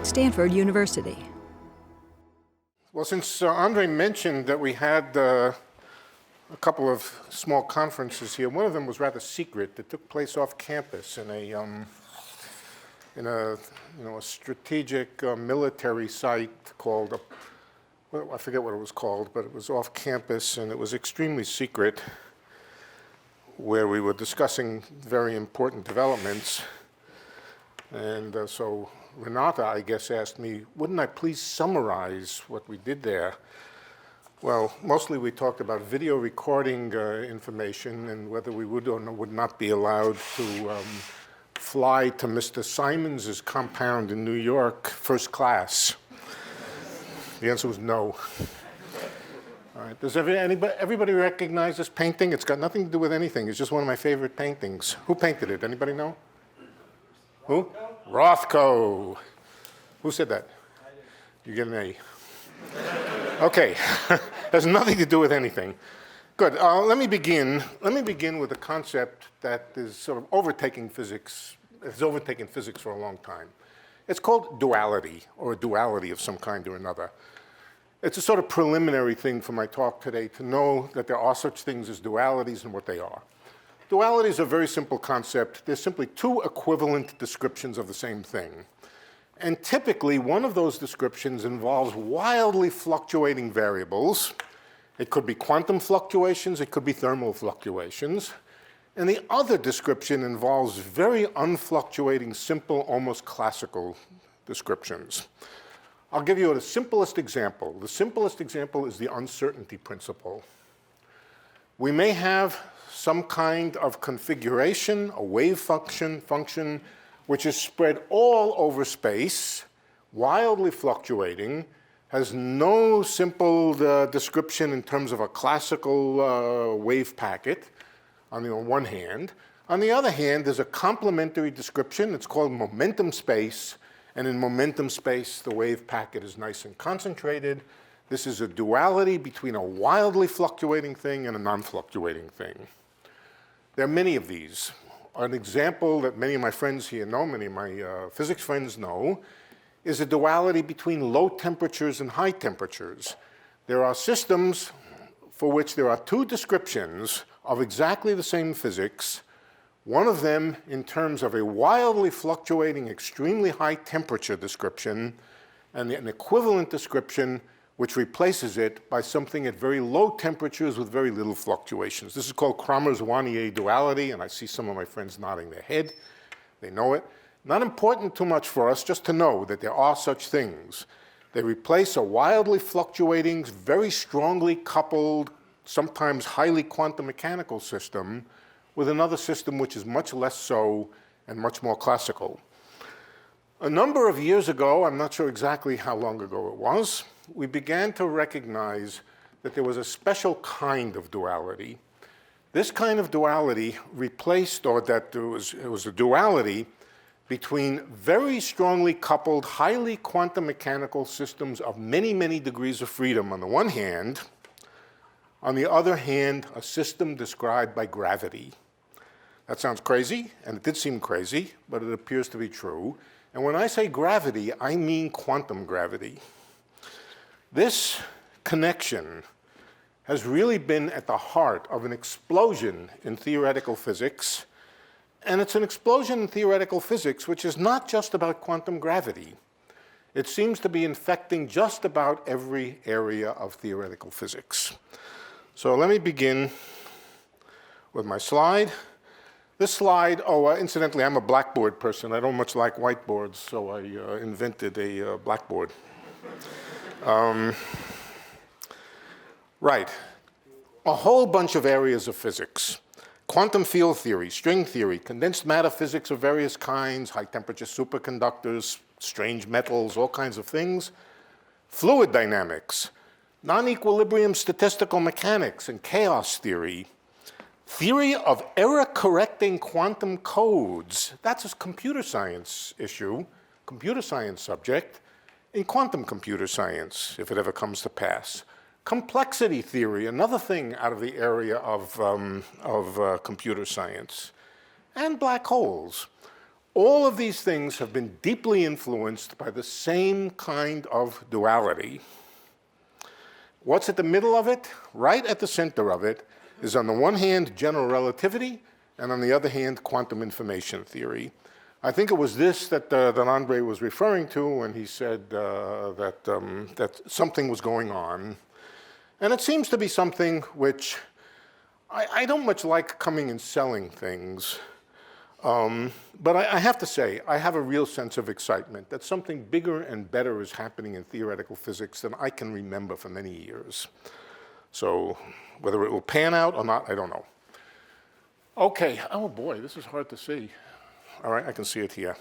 Stanford University. Well, since Andre mentioned that we had a couple of small conferences here, one of them was rather secret. That took place off campus in a strategic military site called, well, I forget what it was called, but it was off campus and it was extremely secret, where we were discussing very important developments. And so Renata, I guess, asked me, wouldn't I please summarize what we did there? Well, mostly we talked about video recording information and whether we would or would not be allowed to fly to Mr. Simons's compound in New York first class. The answer was no. All right, does everybody recognize this painting? It's got nothing to do with anything. It's just one of my favorite paintings. Who painted it? Anybody know? Who? Rothko. Who said that? You get an A. Okay, has nothing to do with anything. Good, let me begin with a concept that is sort of overtaking physics. It's overtaken physics for a long time. It's called duality, or a duality of some kind or another. It's a sort of preliminary thing for my talk today to know that there are such things as dualities and what they are. Duality is a very simple concept. There's simply two equivalent descriptions of the same thing. And typically, one of those descriptions involves wildly fluctuating variables. It could be quantum fluctuations, it could be thermal fluctuations. And the other description involves very unfluctuating, simple, almost classical descriptions. I'll give you the simplest example. The simplest example is the uncertainty principle. We may have some kind of configuration, a wave function, which is spread all over space, wildly fluctuating, has no simple description in terms of a classical wave packet, on the one hand. On the other hand, there's a complementary description. It's called momentum space. And in momentum space, the wave packet is nice and concentrated. This is a duality between a wildly fluctuating thing and a non-fluctuating thing. There are many of these. An example that many of my friends here know, many of my physics friends know, is a duality between low temperatures and high temperatures. There are systems for which there are two descriptions of exactly the same physics, one of them in terms of a wildly fluctuating, extremely high temperature description, and an equivalent description which replaces it by something at very low temperatures with very little fluctuations. This is called Kramers-Wanier duality, and I see some of my friends nodding their head. They know it. Not important too much for us, just to know that there are such things. They replace a wildly fluctuating, very strongly coupled, sometimes highly quantum mechanical system with another system which is much less so and much more classical. A number of years ago, I'm not sure exactly how long ago it was, we began to recognize that there was a special kind of duality. This kind of duality replaced, or that it was a duality between very strongly coupled, highly quantum mechanical systems of many, many degrees of freedom on the one hand. On the other hand, a system described by gravity. That sounds crazy, and it did seem crazy, but it appears to be true. And when I say gravity, I mean quantum gravity. This connection has really been at the heart of an explosion in theoretical physics. And it's an explosion in theoretical physics which is not just about quantum gravity. It seems to be infecting just about every area of theoretical physics. So let me begin with my slide. This slide, incidentally, I'm a blackboard person. I don't much like whiteboards, so I invented a blackboard. Right, a whole bunch of areas of physics. Quantum field theory, string theory, condensed matter physics of various kinds, high temperature superconductors, strange metals, all kinds of things. Fluid dynamics, non-equilibrium statistical mechanics and chaos theory. Theory of error-correcting quantum codes. That's a computer science issue, computer science subject, in quantum computer science, if it ever comes to pass. Complexity theory, another thing out of the area of computer science. And black holes. All of these things have been deeply influenced by the same kind of duality. What's at the middle of it? Right at the center of it is, on the one hand, general relativity, and on the other hand, quantum information theory. I think it was this that Andre was referring to when he said that something was going on. And it seems to be something which I don't much like coming and selling things. But I have to say, I have a real sense of excitement that something bigger and better is happening in theoretical physics than I can remember for many years. So whether it will pan out or not, I don't know. Okay, oh boy, this is hard to see. All right, I can see it here.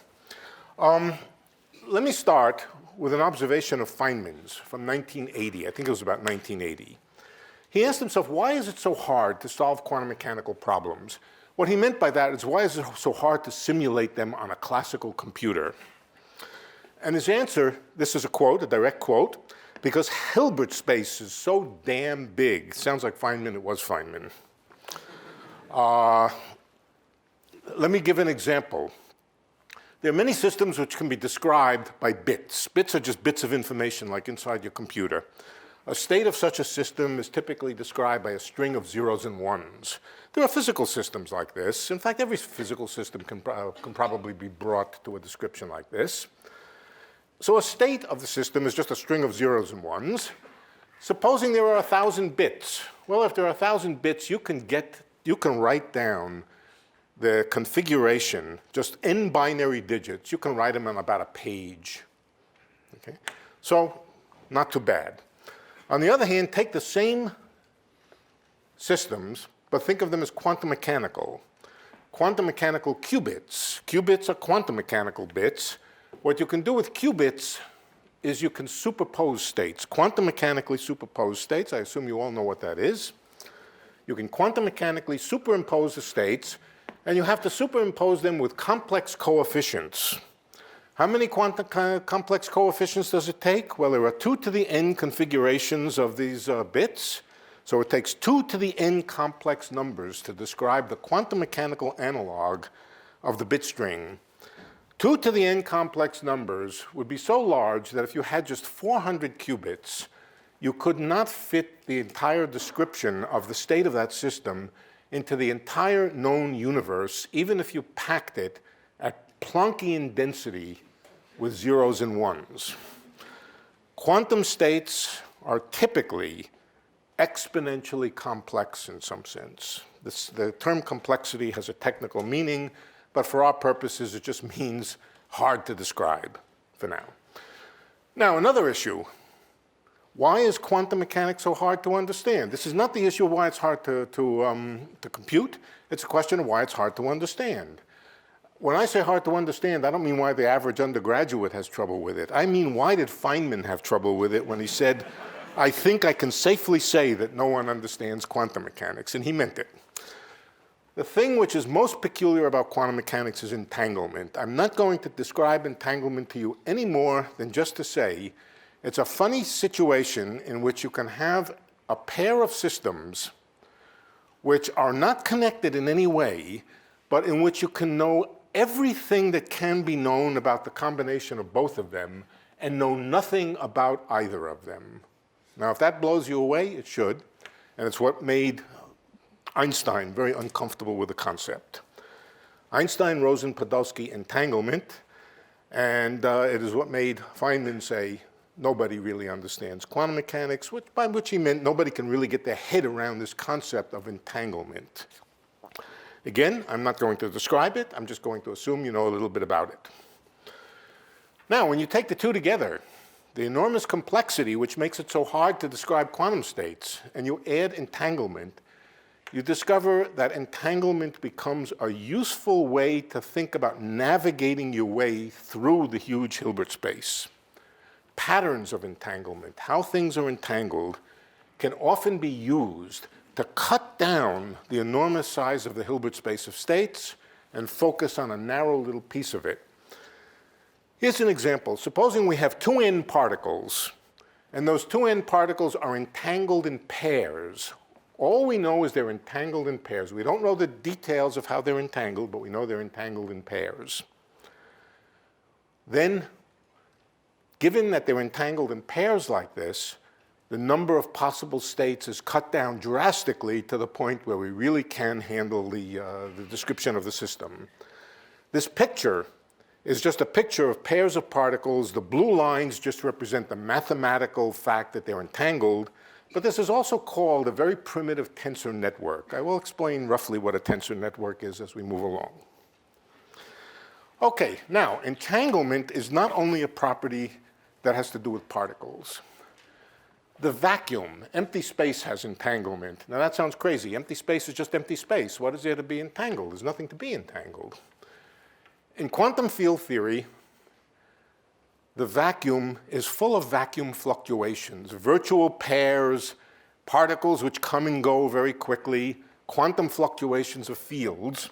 Let me start with an observation of Feynman's from 1980. I think it was about 1980. He asked himself, why is it so hard to solve quantum mechanical problems? What he meant by that is, why is it so hard to simulate them on a classical computer? And his answer, this is a quote, a direct quote, because Hilbert space is so damn big. Sounds like Feynman, it was Feynman. Let me give an example. There are many systems which can be described by bits. Bits are just bits of information like inside your computer. A state of such a system is typically described by a string of zeros and ones. There are physical systems like this. In fact, every physical system can probably be brought to a description like this. So a state of the system is just a string of zeros and ones. Supposing there are 1,000 bits. Well, if there are 1,000 bits, you can write down the configuration, just n binary digits. You can write them on about a page. Okay? So not too bad. On the other hand, take the same systems, but think of them as quantum mechanical. Quantum mechanical qubits. Qubits are quantum mechanical bits. What you can do with qubits is you can superpose states, quantum mechanically superpose states. I assume you all know what that is. You can quantum mechanically superimpose the states, and you have to superimpose them with complex coefficients. How many quantum complex coefficients does it take? Well, there are 2 to the n configurations of these bits. So it takes 2 to the n complex numbers to describe the quantum mechanical analog of the bit string. 2 to the n complex numbers would be so large that if you had just 400 qubits, you could not fit the entire description of the state of that system into the entire known universe, even if you packed it at Planckian density with zeros and ones. Quantum states are typically exponentially complex in some sense. The term complexity has a technical meaning, but for our purposes, it just means hard to describe for now. Now, another issue. Why is quantum mechanics so hard to understand? This is not the issue of why it's hard to compute. It's a question of why it's hard to understand. When I say hard to understand, I don't mean why the average undergraduate has trouble with it. I mean, why did Feynman have trouble with it when he said, I think I can safely say that no one understands quantum mechanics, and he meant it. The thing which is most peculiar about quantum mechanics is entanglement. I'm not going to describe entanglement to you any more than just to say it's a funny situation in which you can have a pair of systems which are not connected in any way, but in which you can know everything that can be known about the combination of both of them and know nothing about either of them. Now, if that blows you away, it should, and it's what made Einstein very uncomfortable with the concept. Einstein-Rosen Bridge entanglement, and it is what made Feynman say, nobody really understands quantum mechanics, by which he meant nobody can really get their head around this concept of entanglement. Again, I'm not going to describe it. I'm just going to assume you know a little bit about it. Now, when you take the two together, the enormous complexity which makes it so hard to describe quantum states, and you add entanglement, you discover that entanglement becomes a useful way to think about navigating your way through the huge Hilbert space. Patterns of entanglement, how things are entangled, can often be used to cut down the enormous size of the Hilbert space of states and focus on a narrow little piece of it. Here's an example. Supposing we have 2n particles, and those 2n particles are entangled in pairs. All we know is they're entangled in pairs. We don't know the details of how they're entangled, but we know they're entangled in pairs. then given that they're entangled in pairs like this, the number of possible states is cut down drastically to the point where we really can handle the description of the system. This picture is just a picture of pairs of particles. The blue lines just represent the mathematical fact that they're entangled, but this is also called a very primitive tensor network. I will explain roughly what a tensor network is as we move along. Okay, now entanglement is not only a property that has to do with particles. The vacuum, empty space, has entanglement. Now that sounds crazy. Empty space is just empty space. What is there to be entangled? There's nothing to be entangled. In quantum field theory, the vacuum is full of vacuum fluctuations, virtual pairs, particles which come and go very quickly, quantum fluctuations of fields.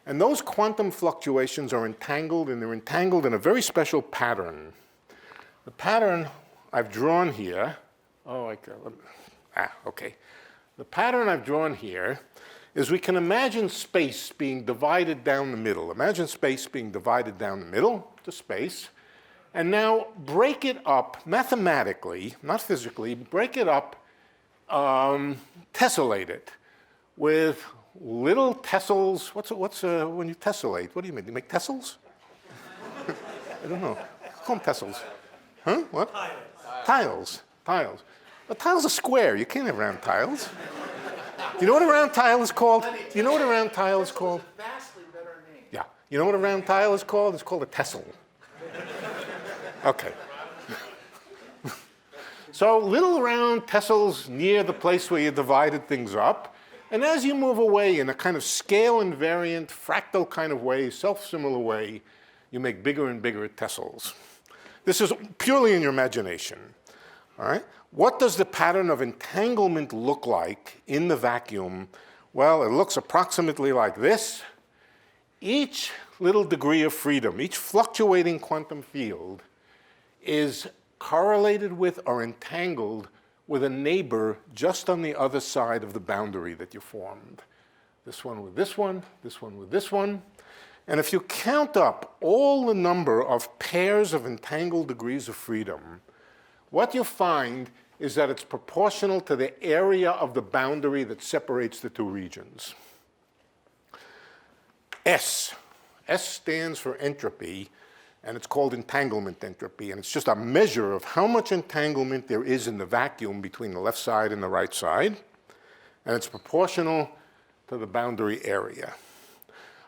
And those quantum fluctuations are entangled, and they're entangled in a very special pattern. The pattern I've drawn here, okay. The pattern I've drawn here is we can imagine space being divided down the middle. Imagine space being divided down the middle to space, and now break it up mathematically, not physically, break it up, tessellate it with little tessels. What's when you tessellate? What do you mean? You make tessels? I don't know. Call them tessels. Huh? What? Tiles. Tiles. A tile's a square. You can't have round tiles. You know what a round tile is called? You know what a round tile is called? Vastly better name. Yeah. You know what a round tile is called? It's called a tessel. Okay. So little round tessels near the place where you divided things up. And as you move away in a kind of scale invariant, fractal kind of way, self-similar way, you make bigger and bigger tessels. This is purely in your imagination. All right? What does the pattern of entanglement look like in the vacuum? Well, it looks approximately like this. Each little degree of freedom, each fluctuating quantum field is correlated with or entangled with a neighbor just on the other side of the boundary that you formed. This one with this one, this one with this one. And if you count up all the number of pairs of entangled degrees of freedom, what you find is that it's proportional to the area of the boundary that separates the two regions. S stands for entropy, and it's called entanglement entropy, and it's just a measure of how much entanglement there is in the vacuum between the left side and the right side, and it's proportional to the boundary area.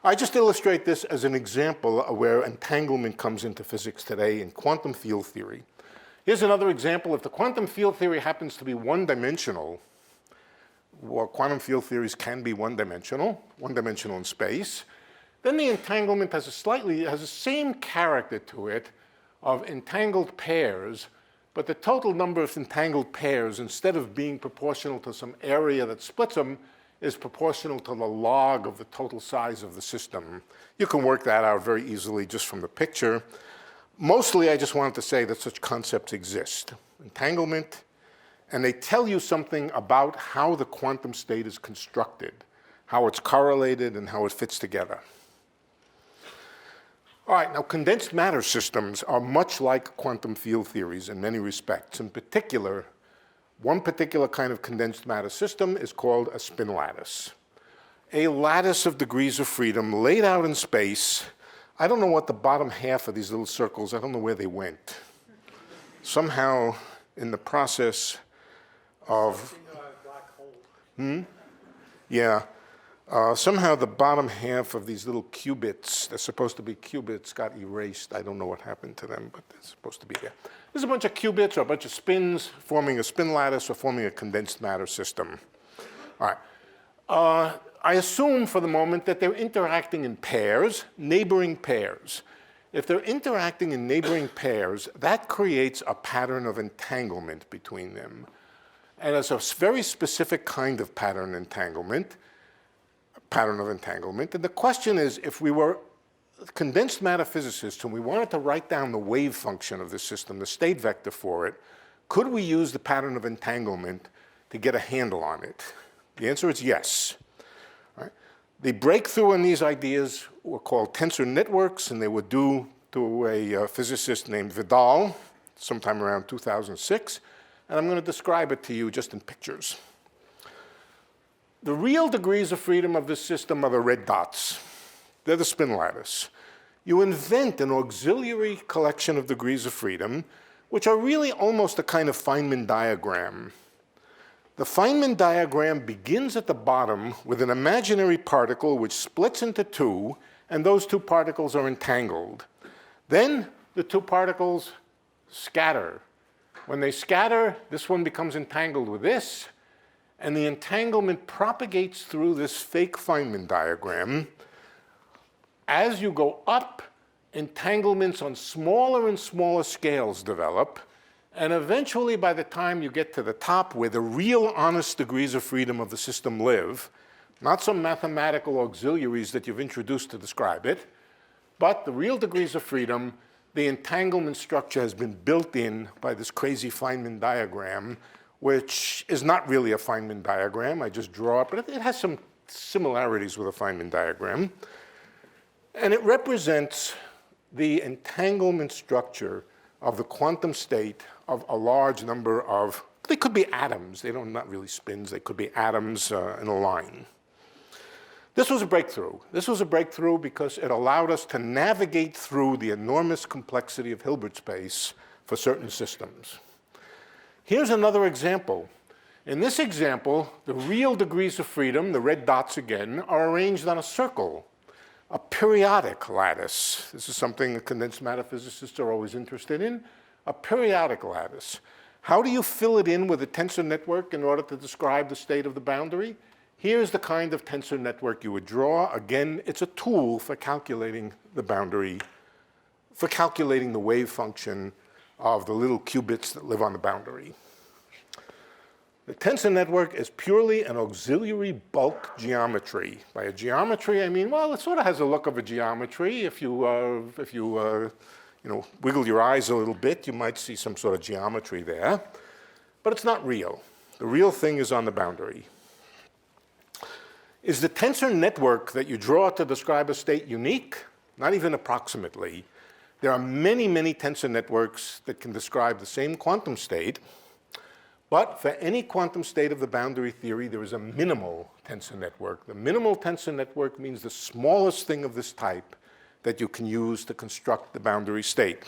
I just illustrate this as an example of where entanglement comes into physics today in quantum field theory. Here's another example. If the quantum field theory happens to be one-dimensional, well, quantum field theories can be one-dimensional in space, then the entanglement has the same character to it of entangled pairs, but the total number of entangled pairs, instead of being proportional to some area that splits them, is proportional to the log of the total size of the system. You can work that out very easily just from the picture. Mostly, I just wanted to say that such concepts exist. Entanglement, and they tell you something about how the quantum state is constructed, how it's correlated, and how it fits together. All right, now condensed matter systems are much like quantum field theories in many respects. In particular, one particular kind of condensed matter system is called a spin lattice. A lattice of degrees of freedom laid out in space. I don't know what the bottom half of these little circles, I don't know where they went. Somehow, in the process of, yeah, somehow the bottom half of these little qubits, they're supposed to be qubits, got erased. I don't know what happened to them, but they're supposed to be there. There's a bunch of qubits or a bunch of spins forming a spin lattice or forming a condensed matter system. All right. I assume for the moment that they're interacting in pairs, neighboring pairs. If they're interacting in neighboring pairs, that creates a pattern of entanglement between them. And it's a very specific kind of pattern of entanglement. And the question is, if we were condensed matter physicists and we wanted to write down the wave function of this system, the state vector for it, could we use the pattern of entanglement to get a handle on it? The answer is yes. Right? The breakthrough in these ideas were called tensor networks, and they were due to a physicist named Vidal sometime around 2006, and I'm going to describe it to you just in pictures. The real degrees of freedom of this system are the red dots. They're the spin lattice. You invent an auxiliary collection of degrees of freedom, which are really almost a kind of Feynman diagram. The Feynman diagram begins at the bottom with an imaginary particle which splits into two, and those two particles are entangled. Then the two particles scatter. When they scatter, this one becomes entangled with this, and the entanglement propagates through this fake Feynman diagram. As you go up, entanglements on smaller and smaller scales develop, and eventually by the time you get to the top where the real honest degrees of freedom of the system live, not some mathematical auxiliaries that you've introduced to describe it, but the real degrees of freedom, the entanglement structure has been built in by this crazy Feynman diagram, which is not really a Feynman diagram. I just draw it, but it has some similarities with a Feynman diagram. And it represents the entanglement structure of the quantum state of a large number of, they could be atoms. They don't, not really spins. They could be atoms in a line. This was a breakthrough. This was a breakthrough because it allowed us to navigate through the enormous complexity of Hilbert space for certain systems. Here's another example. In this example, the real degrees of freedom, the red dots again, are arranged on a circle, a periodic lattice. This is something condensed matter physicists are always interested in, a periodic lattice. How do you fill it in with a tensor network in order to describe the state of the boundary? Here's the kind of tensor network you would draw. Again, it's a tool for calculating the boundary, for calculating the wave function of the little qubits that live on the boundary. The tensor network is purely an auxiliary bulk geometry. By a geometry, I mean, well, it sort of has a look of a geometry. If you wiggle your eyes a little bit, you might see some sort of geometry there. But it's not real. The real thing is on the boundary. Is the tensor network that you draw to describe a state unique? Not even approximately. There are many, many tensor networks that can describe the same quantum state. But for any quantum state of the boundary theory, there is a minimal tensor network. The minimal tensor network means the smallest thing of this type that you can use to construct the boundary state.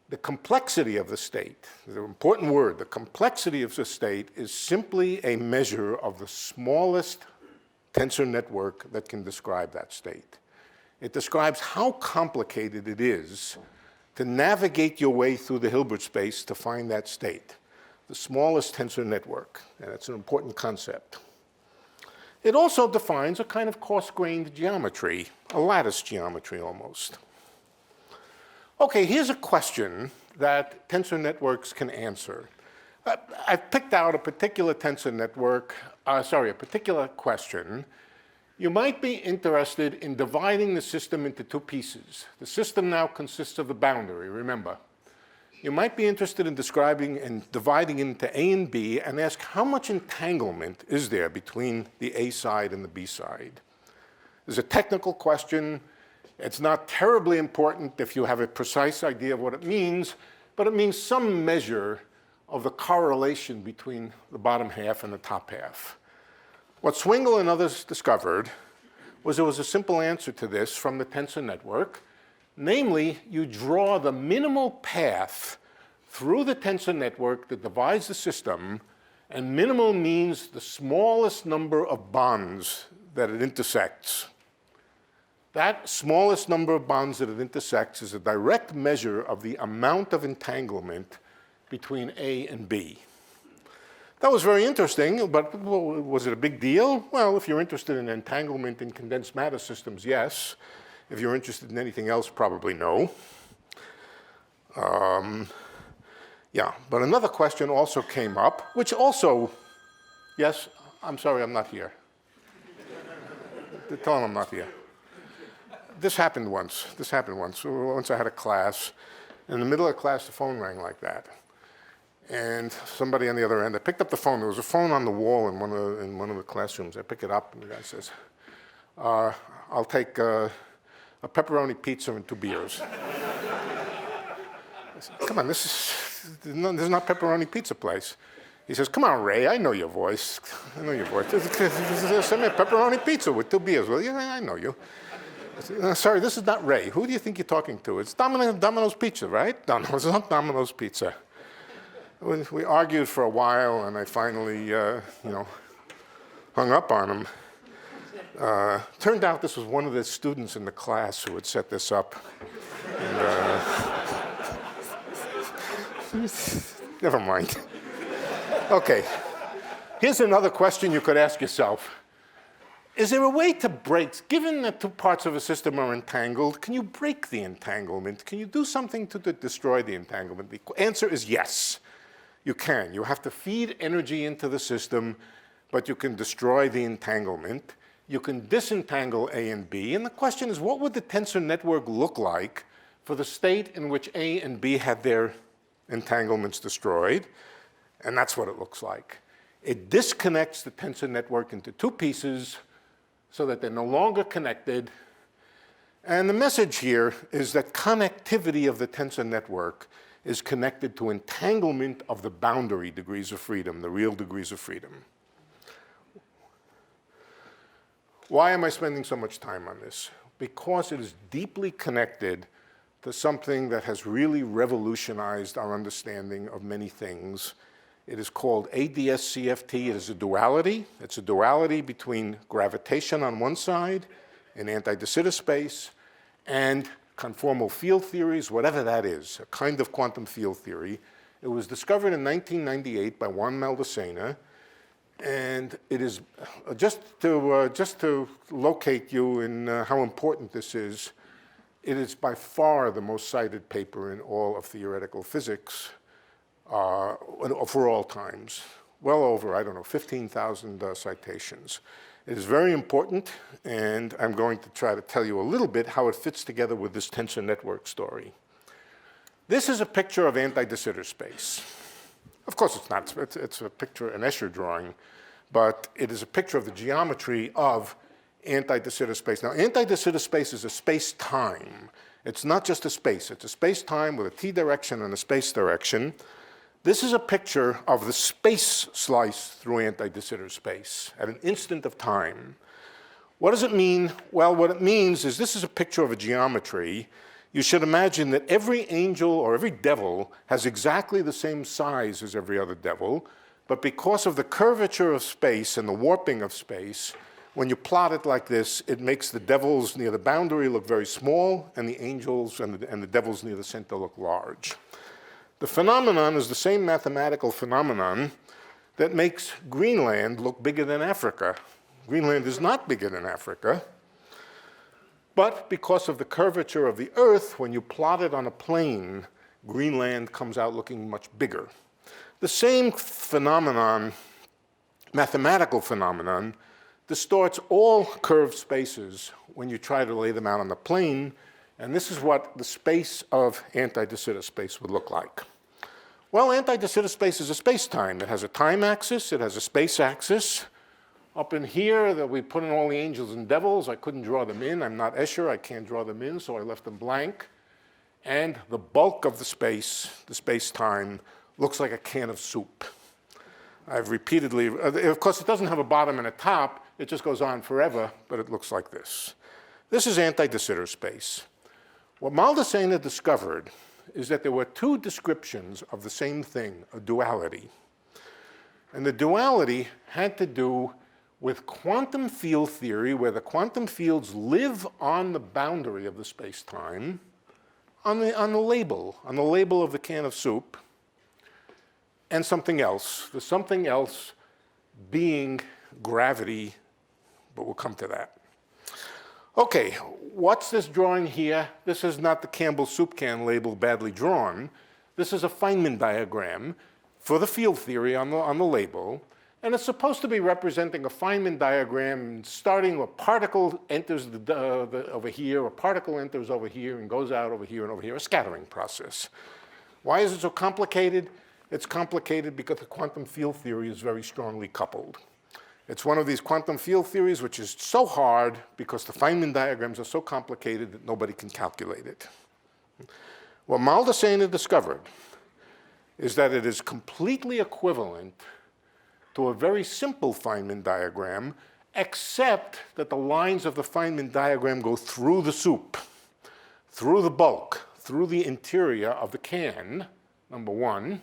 The complexity of the state, the important word, the complexity of the state is simply a measure of the smallest tensor network that can describe that state. It describes how complicated it is to navigate your way through the Hilbert space to find that state, the smallest tensor network, and it's an important concept. It also defines a kind of coarse-grained geometry, a lattice geometry almost. Okay, here's a question that tensor networks can answer. I've picked out a particular tensor network, a particular question. You might be interested in dividing the system into two pieces. The system now consists of a boundary, remember. You might be interested in describing and dividing into A and B and ask how much entanglement is there between the A side and the B side. It's a technical question. It's not terribly important if you have a precise idea of what it means, but it means some measure of the correlation between the bottom half and the top half. What Swingle and others discovered was there was a simple answer to this from the tensor network. Namely, you draw the minimal path through the tensor network that divides the system, and minimal means the smallest number of bonds that it intersects. That smallest number of bonds that it intersects is a direct measure of the amount of entanglement between A and B. That was very interesting, but was it a big deal? Well, if you're interested in entanglement in condensed matter systems, yes. If you're interested in anything else, probably no. Yeah, but another question also came up, which also, yes, I'm sorry, I'm not here. Tell them I'm not here. This happened once. Once I had a class. In the middle of class, the phone rang like that. And somebody on the other end, I picked up the phone. There was a phone on the wall in one of the classrooms. I pick it up, and the guy says, I'll take a pepperoni pizza and 2 beers. I said, come on, this is not pepperoni pizza place. He says, come on, Ray, I know your voice. I know your voice. Send me a pepperoni pizza with 2 beers. Well, yeah, I know you. I said, sorry, this is not Ray. Who do you think you're talking to? It's Domino's Pizza, right? No, it's not Domino's Pizza. We argued for a while, and I finally, hung up on him. Turned out this was one of the students in the class who had set this up. And, never mind. Okay, here's another question you could ask yourself. Is there a way to break, given that 2 parts of a system are entangled, can you break the entanglement? Can you do something to destroy the entanglement? The answer is yes, you can. You have to feed energy into the system, but you can destroy the entanglement. You can disentangle A and B, and the question is, what would the tensor network look like for the state in which A and B had their entanglements destroyed? And that's what it looks like. It disconnects the tensor network into 2 pieces so that they're no longer connected. And the message here is that connectivity of the tensor network is connected to entanglement of the boundary degrees of freedom, the real degrees of freedom. Why am I spending so much time on this? Because it is deeply connected to something that has really revolutionized our understanding of many things. It is called ADS-CFT. It is a duality. It's a duality between gravitation on one side in anti-de Sitter space and conformal field theories, whatever that is, a kind of quantum field theory. It was discovered in 1998 by Juan Maldacena. And it is, just to locate you in how important this is, it is by far the most cited paper in all of theoretical physics for all times. Well over, I don't know, 15,000 citations. It is very important, and I'm going to try to tell you a little bit how it fits together with this tensor network story. This is a picture of anti-de Sitter space. Of course, it's not. It's a picture, an Escher drawing, but it is a picture of the geometry of anti-de Sitter space. Now, anti-de Sitter space is a space-time. It's not just a space. It's a space-time with a t direction and a space direction. This is a picture of the space slice through anti-de Sitter space at an instant of time. What does it mean? Well, what it means is this is a picture of a geometry. You should imagine that every angel or every devil has exactly the same size as every other devil, but because of the curvature of space and the warping of space, when you plot it like this, it makes the devils near the boundary look very small, and the angels and the devils near the center look large. The phenomenon is the same mathematical phenomenon that makes Greenland look bigger than Africa. Greenland is not bigger than Africa. But because of the curvature of the Earth, when you plot it on a plane, Greenland comes out looking much bigger. The same phenomenon, mathematical phenomenon, distorts all curved spaces when you try to lay them out on the plane, and this is what the space of anti-de Sitter space would look like. Well, anti-de Sitter space is a space-time. It has a time axis, it has a space axis. Up in here, that we put in all the angels and devils. I couldn't draw them in. I'm not Escher. I can't draw them in, so I left them blank. And the bulk of the space-time, looks like a can of soup. I've repeatedly, of course, it doesn't have a bottom and a top. It just goes on forever, but it looks like this. This is anti-de Sitter space. What Maldacena discovered is that there were 2 descriptions of the same thing, a duality. And the duality had to do with quantum field theory, where the quantum fields live on the boundary of the space-time, on the label of the can of soup, and something else. The something else being gravity, but we'll come to that. Okay, what's this drawing here? This is not the Campbell soup can label badly drawn. This is a Feynman diagram for the field theory on the label. And it's supposed to be representing a Feynman diagram starting a particle enters over here, a particle enters over here and goes out over here and over here, a scattering process. Why is it so complicated? It's complicated because the quantum field theory is very strongly coupled. It's one of these quantum field theories which is so hard because the Feynman diagrams are so complicated that nobody can calculate it. What Maldacena discovered is that it is completely equivalent to a very simple Feynman diagram, except that the lines of the Feynman diagram go through the soup, through the bulk, through the interior of the can, number one.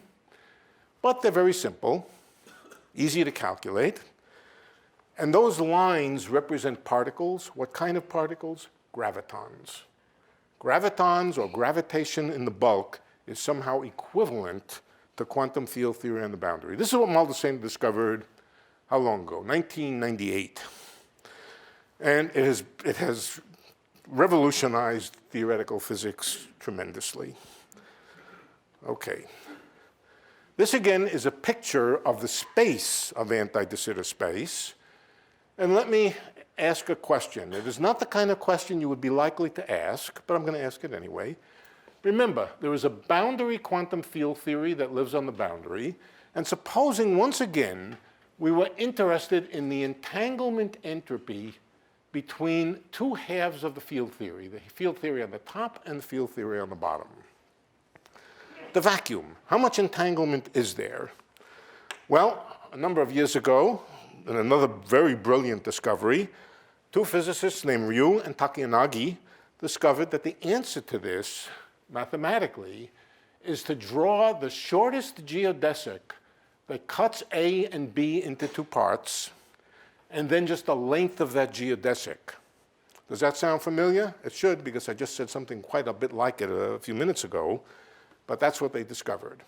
But they're very simple, easy to calculate. And those lines represent particles. What kind of particles? Gravitons. Gravitons, or gravitation in the bulk, is somehow equivalent to quantum field theory on the boundary. This is what Maldacena discovered, how long ago? 1998. And it has revolutionized theoretical physics tremendously. Okay. This, again, is a picture of the space of anti-de Sitter space. And let me ask a question. It is not the kind of question you would be likely to ask, but I'm going to ask it anyway. Remember, there is a boundary quantum field theory that lives on the boundary. And supposing, once again, we were interested in the entanglement entropy between two halves of the field theory on the top and the field theory on the bottom. The vacuum. How much entanglement is there? Well, a number of years ago, in another very brilliant discovery, two physicists named Ryu and Takeyanagi discovered that the answer to this, mathematically, is to draw the shortest geodesic that cuts A and B into two parts, and then just the length of that geodesic. Does that sound familiar? It should, because I just said something quite a bit like it a few minutes ago, but that's what they discovered.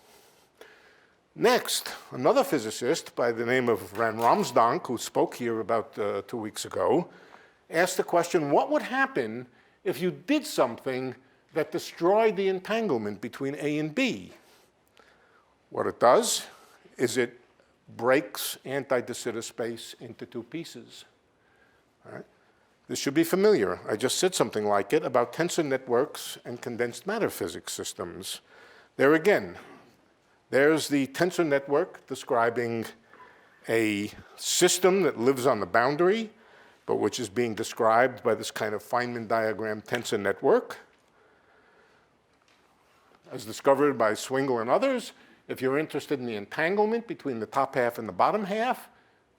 Next, another physicist by the name of Van Ramsdonk, who spoke here about 2 weeks ago, asked the question, what would happen if you did something that destroyed the entanglement between A and B? What it does is it breaks anti-de Sitter space into two pieces. All right? This should be familiar. I just said something like it about tensor networks and condensed matter physics systems. There again, there's the tensor network describing a system that lives on the boundary, but which is being described by this kind of Feynman diagram tensor network. As discovered by Swingle and others, if you're interested in the entanglement between the top half and the bottom half,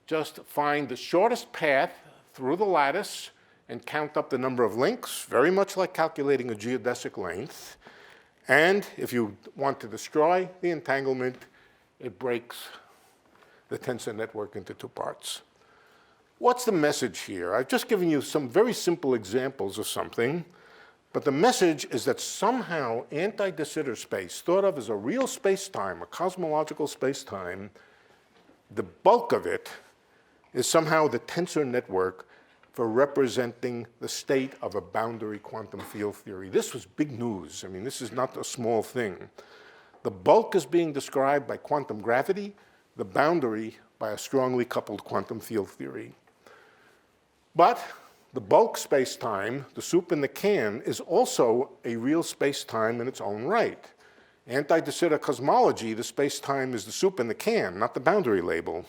just find the shortest path through the lattice and count up the number of links, very much like calculating a geodesic length. And if you want to destroy the entanglement, it breaks the tensor network into two parts. What's the message here? I've just given you some very simple examples of something, but the message is that somehow anti-de Sitter space, thought of as a real space-time, a cosmological space-time, the bulk of it is somehow the tensor network for representing the state of a boundary quantum field theory. This was big news. I mean, this is not a small thing. The bulk is being described by quantum gravity, the boundary by a strongly coupled quantum field theory. But the bulk space-time, the soup in the can, is also a real space-time in its own right. Anti-de Sitter cosmology, the space-time is the soup in the can, not the boundary label.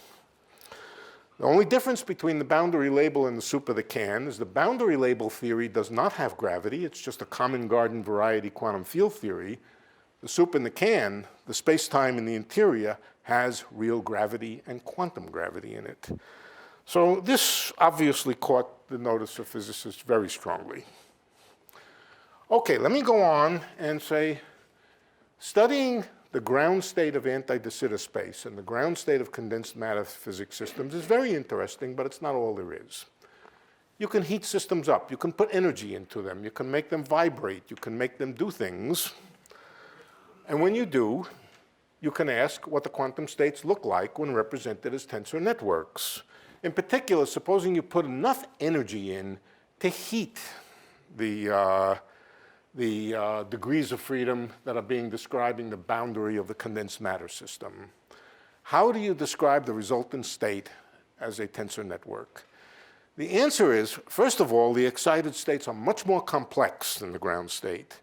The only difference between the boundary label and the soup of the can is the boundary label theory does not have gravity. It's just a common garden variety quantum field theory. The soup in the can, the space-time in the interior, has real gravity and quantum gravity in it. So this obviously caught the notice of physicists very strongly. Okay, let me go on and say, studying the ground state of anti-de Sitter space and the ground state of condensed matter physics systems is very interesting, but it's not all there is. You can heat systems up. You can put energy into them. You can make them vibrate. You can make them do things. And when you do, you can ask what the quantum states look like when represented as tensor networks. In particular, supposing you put enough energy in to heat the degrees of freedom that are being described in the boundary of the condensed matter system. How do you describe the resultant state as a tensor network? The answer is, first of all, the excited states are much more complex than the ground state.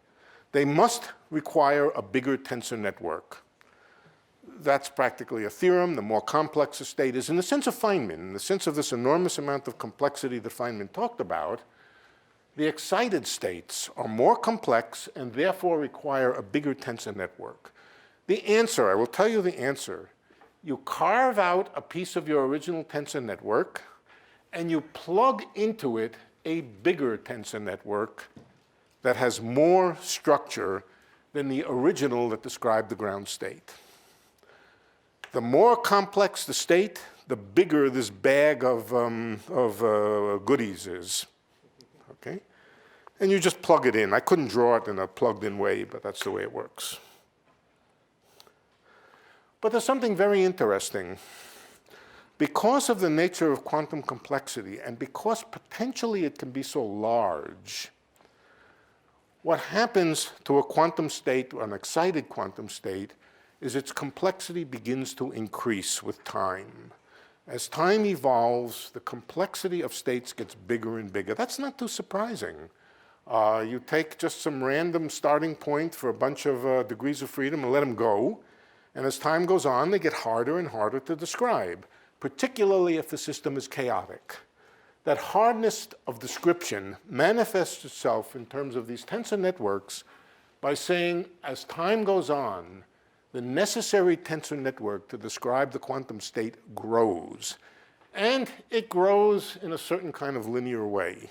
They must require a bigger tensor network. that's practically a theorem. The more complex a state is, in the sense of Feynman, in the sense of this enormous amount of complexity that Feynman talked about, the excited states are more complex and therefore require a bigger tensor network. The answer, I will tell you the answer. You carve out a piece of your original tensor network and you plug into it a bigger tensor network that has more structure than the original that described the ground state. The more complex the state, the bigger this bag of goodies is. Okay? And you just plug it in. I couldn't draw it in a plugged-in way, but that's the way it works. But there's something very interesting. Because of the nature of quantum complexity, and because potentially it can be so large, what happens to a quantum state, or an excited quantum state, is its complexity begins to increase with time. As time evolves, the complexity of states gets bigger and bigger. That's not too surprising. You take just some random starting point for a bunch of degrees of freedom and let them go. And as time goes on, they get harder and harder to describe, particularly if the system is chaotic. That hardness of description manifests itself in terms of these tensor networks by saying, as time goes on, the necessary tensor network to describe the quantum state grows. And it grows in a certain kind of linear way.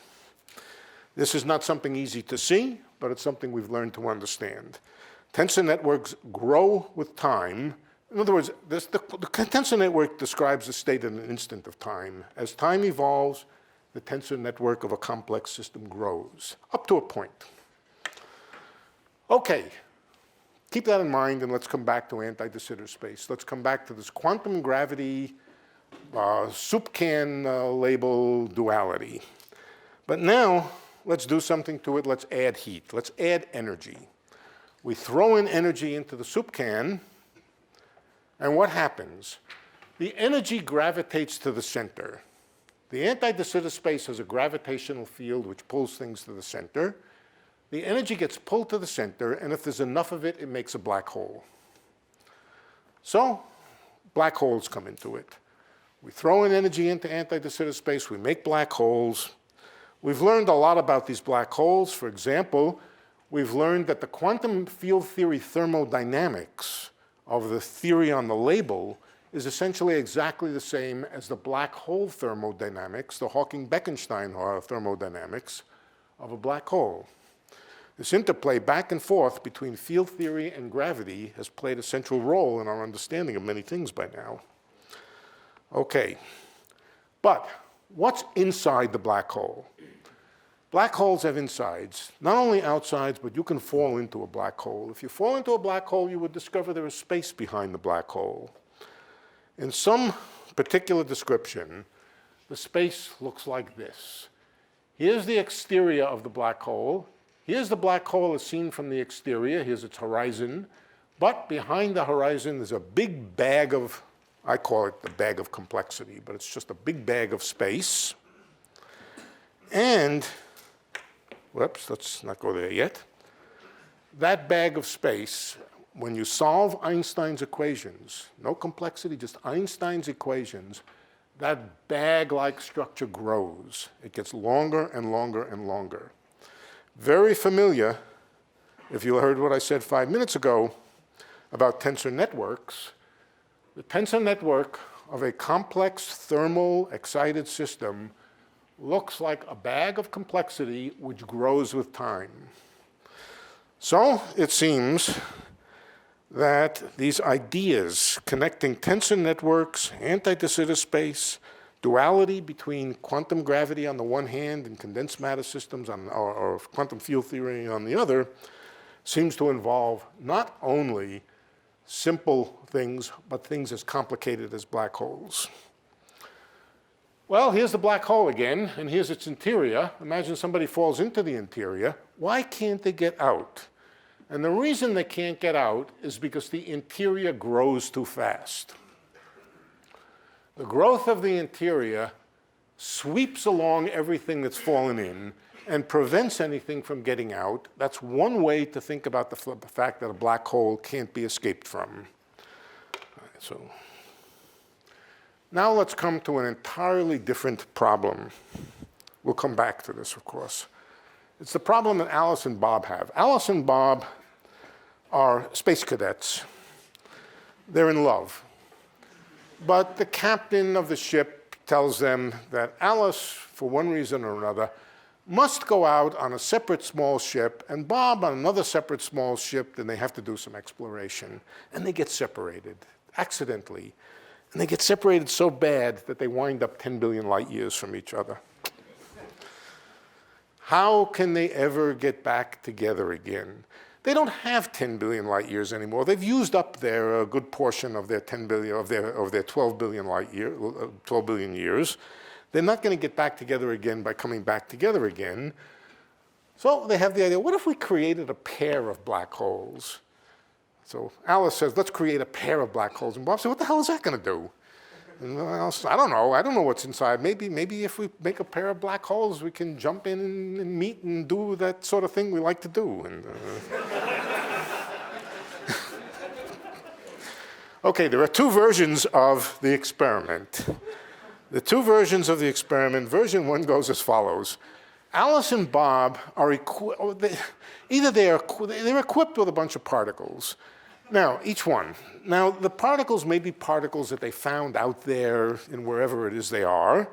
This is not something easy to see, but it's something we've learned to understand. Tensor networks grow with time. In other words, the tensor network describes the state in an instant of time. As time evolves, the tensor network of a complex system grows, up to a point. Okay, keep that in mind, and let's come back to anti-de Sitter space. Let's come back to this quantum gravity soup can label duality. But now, let's do something to it. Let's add heat. Let's add energy. We throw in energy into the soup can, and what happens? The energy gravitates to the center. The anti-de Sitter space has a gravitational field which pulls things to the center. The energy gets pulled to the center, and if there's enough of it, it makes a black hole. So, black holes come into it. We throw in energy into anti-de Sitter space, we make black holes. We've learned a lot about these black holes. For example, we've learned that the quantum field theory thermodynamics of the theory on the label is essentially exactly the same as the black hole thermodynamics, the Hawking-Bekenstein thermodynamics of a black hole. This interplay back and forth between field theory and gravity has played a central role in our understanding of many things by now. Okay, but what's inside the black hole? Black holes have insides, not only outsides, but you can fall into a black hole. If you fall into a black hole, you would discover there is space behind the black hole. In some particular description, the space looks like this. Here's the exterior of the black hole. Here's the black hole as seen from the exterior. Here's its horizon. But behind the horizon, there's a big bag of, I call it the bag of complexity, but it's just a big bag of space. And, whoops, let's not go there yet. That bag of space, when you solve Einstein's equations, no complexity, just Einstein's equations, that bag-like structure grows. It gets longer and longer and longer. Very familiar, if you heard what I said 5 minutes ago about tensor networks. The tensor network of a complex thermal excited system looks like a bag of complexity which grows with time. So it seems that these ideas connecting tensor networks, anti-de Sitter space, duality between quantum gravity on the one hand and condensed matter systems or quantum field theory on the other seems to involve not only simple things, but things as complicated as black holes. Well, here's the black hole again, and here's its interior. Imagine somebody falls into the interior. Why can't they get out? And the reason they can't get out is because the interior grows too fast. The growth of the interior sweeps along everything that's fallen in and prevents anything from getting out. That's one way to think about the fact that a black hole can't be escaped from. So now let's come to an entirely different problem. We'll come back to this, of course. It's the problem that Alice and Bob have. Alice and Bob are space cadets. They're in love. But the captain of the ship tells them that Alice, for one reason or another, must go out on a separate small ship, and Bob on another separate small ship, then they have to do some exploration. And they get separated, accidentally. And they get separated so bad that they wind up 10 billion light years from each other. How can they ever get back together again? They don't have 10 billion light years anymore. They've used up their good portion of their 10 billion, of their 12 billion light year, 12 billion years. They're not going to get back together again by coming back together again. So they have the idea, what if we created a pair of black holes? So Alice says, let's create a pair of black holes. And Bob says, what the hell is that going to do? And Alice says, I don't know. I don't know what's inside. Maybe if we make a pair of black holes, we can jump in and meet and do that sort of thing we like to do. And, OK, there are two versions of the experiment. The two versions of the experiment, version one goes as follows. Alice and Bob are they're equipped with a bunch of particles. Now, each one. Now, the particles may be particles that they found out there in wherever it is they are,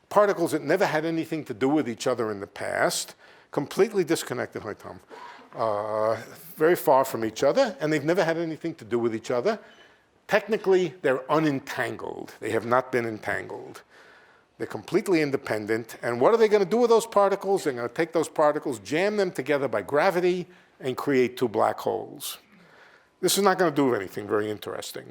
particles that never had anything to do with each other in the past, completely disconnected, hi Tom, very far from each other, and they've never had anything to do with each other. Technically, they're unentangled. They have not been entangled. They're completely independent. And what are they going to do with those particles? They're going to take those particles, jam them together by gravity, and create two black holes. This is not going to do anything very interesting.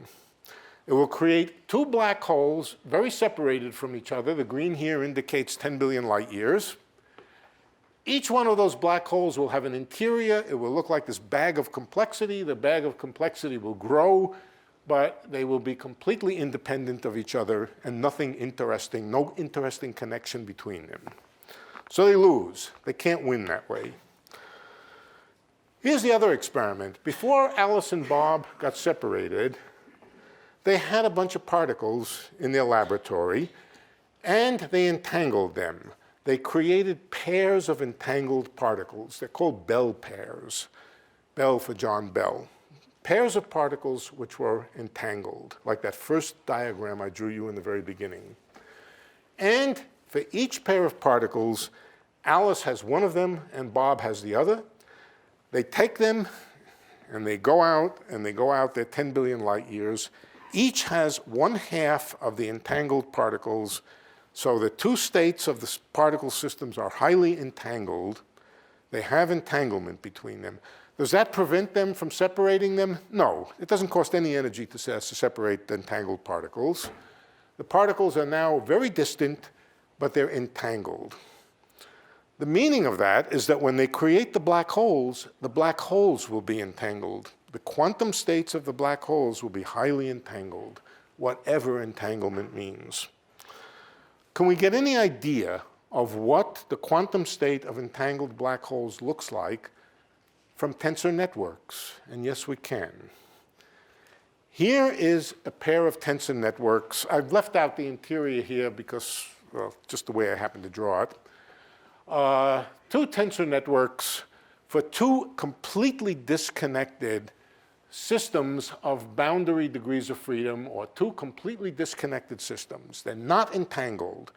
It will create two black holes, very separated from each other. The green here indicates 10 billion light years. Each one of those black holes will have an interior. It will look like this bag of complexity. The bag of complexity will grow, but they will be completely independent of each other and nothing interesting, no interesting connection between them. So they lose. They can't win that way. Here's the other experiment. Before Alice and Bob got separated, they had a bunch of particles in their laboratory, and they entangled them. They created pairs of entangled particles. They're called Bell pairs. Bell for John Bell. Pairs of particles which were entangled, like that first diagram I drew you in the very beginning. And for each pair of particles, Alice has one of them and Bob has the other. They take them and they go out, they're 10 billion light years. Each has 1/2 of the entangled particles, so the two states of the particle systems are highly entangled. They have entanglement between them. Does that prevent them from separating them? No. It doesn't cost any energy to separate the entangled particles. The particles are now very distant, but they're entangled. The meaning of that is that when they create the black holes will be entangled. The quantum states of the black holes will be highly entangled, whatever entanglement means. Can we get any idea of what the quantum state of entangled black holes looks like from tensor networks? And yes, we can. Here is a pair of tensor networks. I've left out the interior here because, well, just the way I happen to draw it. Two tensor networks for two completely disconnected systems of boundary degrees of freedom, or two completely disconnected systems. They're not entangled.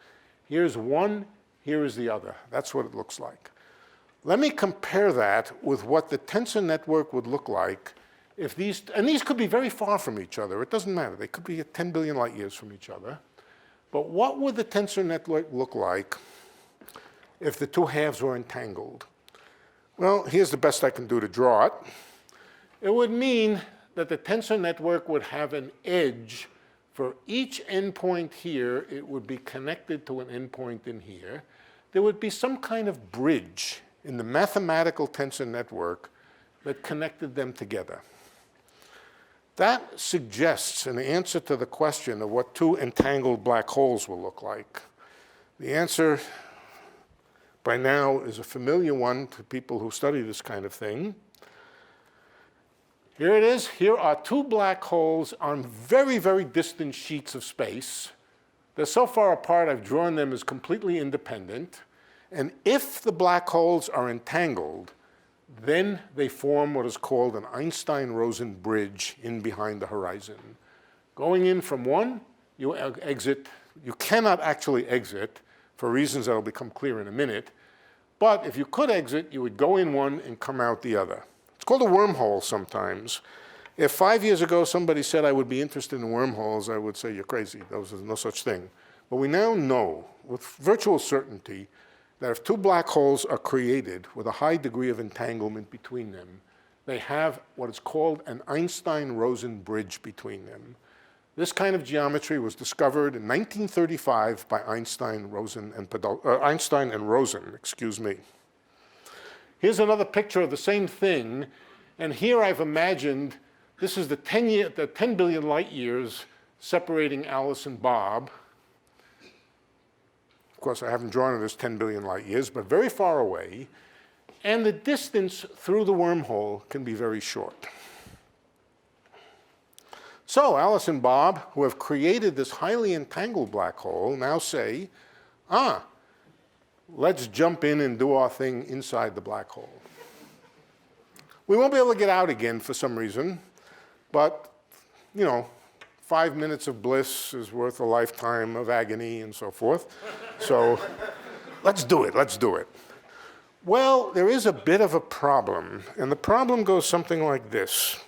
Here's one, here is the other. That's what it looks like. Let me compare that with what the tensor network would look like if these, and these could be very far from each other. It doesn't matter. They could be at 10 billion light years from each other. But what would the tensor network look like if the two halves were entangled? Well, here's the best I can do to draw it. It would mean that the tensor network would have an edge for each endpoint here. It would be connected to an endpoint in here. There would be some kind of bridge in the mathematical tensor network that connected them together. That suggests an answer to the question of what two entangled black holes will look like. The answer by now is a familiar one to people who study this kind of thing. Here it is. Here are two black holes on very, very distant sheets of space. They're so far apart, I've drawn them as completely independent. And if the black holes are entangled, then they form what is called an Einstein-Rosen bridge in behind the horizon. Going in from one, you exit. You cannot actually exit for reasons that will become clear in a minute. But if you could exit, you would go in one and come out the other. It's called a wormhole sometimes. If 5 years ago somebody said I would be interested in wormholes, I would say you're crazy. There's no such thing. But we now know with virtual certainty that if two black holes are created with a high degree of entanglement between them, they have what is called an Einstein-Rosen bridge between them. This kind of geometry was discovered in 1935 by Einstein and Rosen, excuse me. Here's another picture of the same thing, and here I've imagined this is the 10 billion light years separating Alice and Bob. Of course, I haven't drawn it as 10 billion light years, but very far away, and the distance through the wormhole can be very short. So Alice and Bob, who have created this highly entangled black hole, now say, let's jump in and do our thing inside the black hole. We won't be able to get out again for some reason, but 5 minutes of bliss is worth a lifetime of agony and so forth. So let's do it, let's do it. Well, there is a bit of a problem, and the problem goes something like this.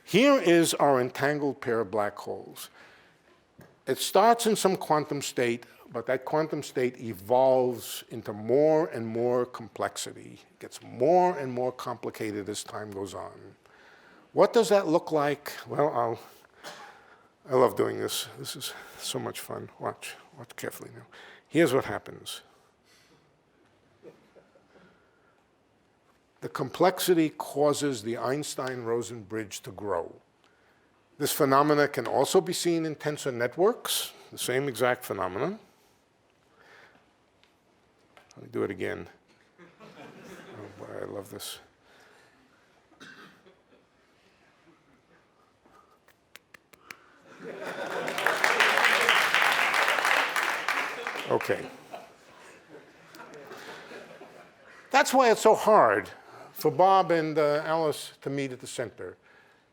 Here is our entangled pair of black holes. It starts in some quantum state, but that quantum state evolves into more and more complexity. It gets more and more complicated as time goes on. What does that look like? Well, I love doing this. This is so much fun. Watch carefully now. Here's what happens. The complexity causes the Einstein-Rosen bridge to grow. This phenomena can also be seen in tensor networks, the same exact phenomenon. Let me do it again. Oh boy, I love this. Okay. That's why it's so hard for Bob and Alice to meet at the center.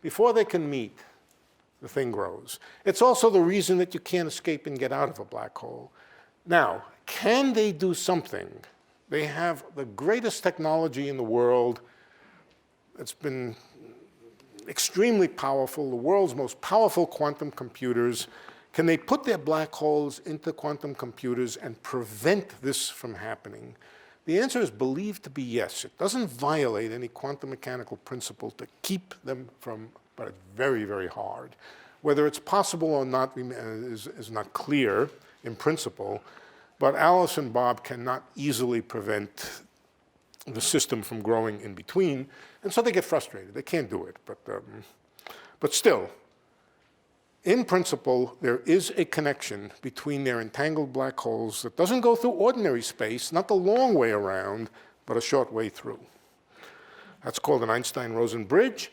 Before they can meet, the thing grows. It's also the reason that you can't escape and get out of a black hole. Now, can they do something? They have the greatest technology in the world. It's been extremely powerful, the world's most powerful quantum computers. Can they put their black holes into quantum computers and prevent this from happening? The answer is believed to be yes. It doesn't violate any quantum mechanical principle to keep them from, but it's very, very hard. Whether it's possible or not is not clear in principle, but Alice and Bob cannot easily prevent the system from growing in between, and so they get frustrated. They can't do it, but still, in principle, there is a connection between their entangled black holes that doesn't go through ordinary space, not the long way around, but a short way through. That's called an Einstein-Rosen bridge.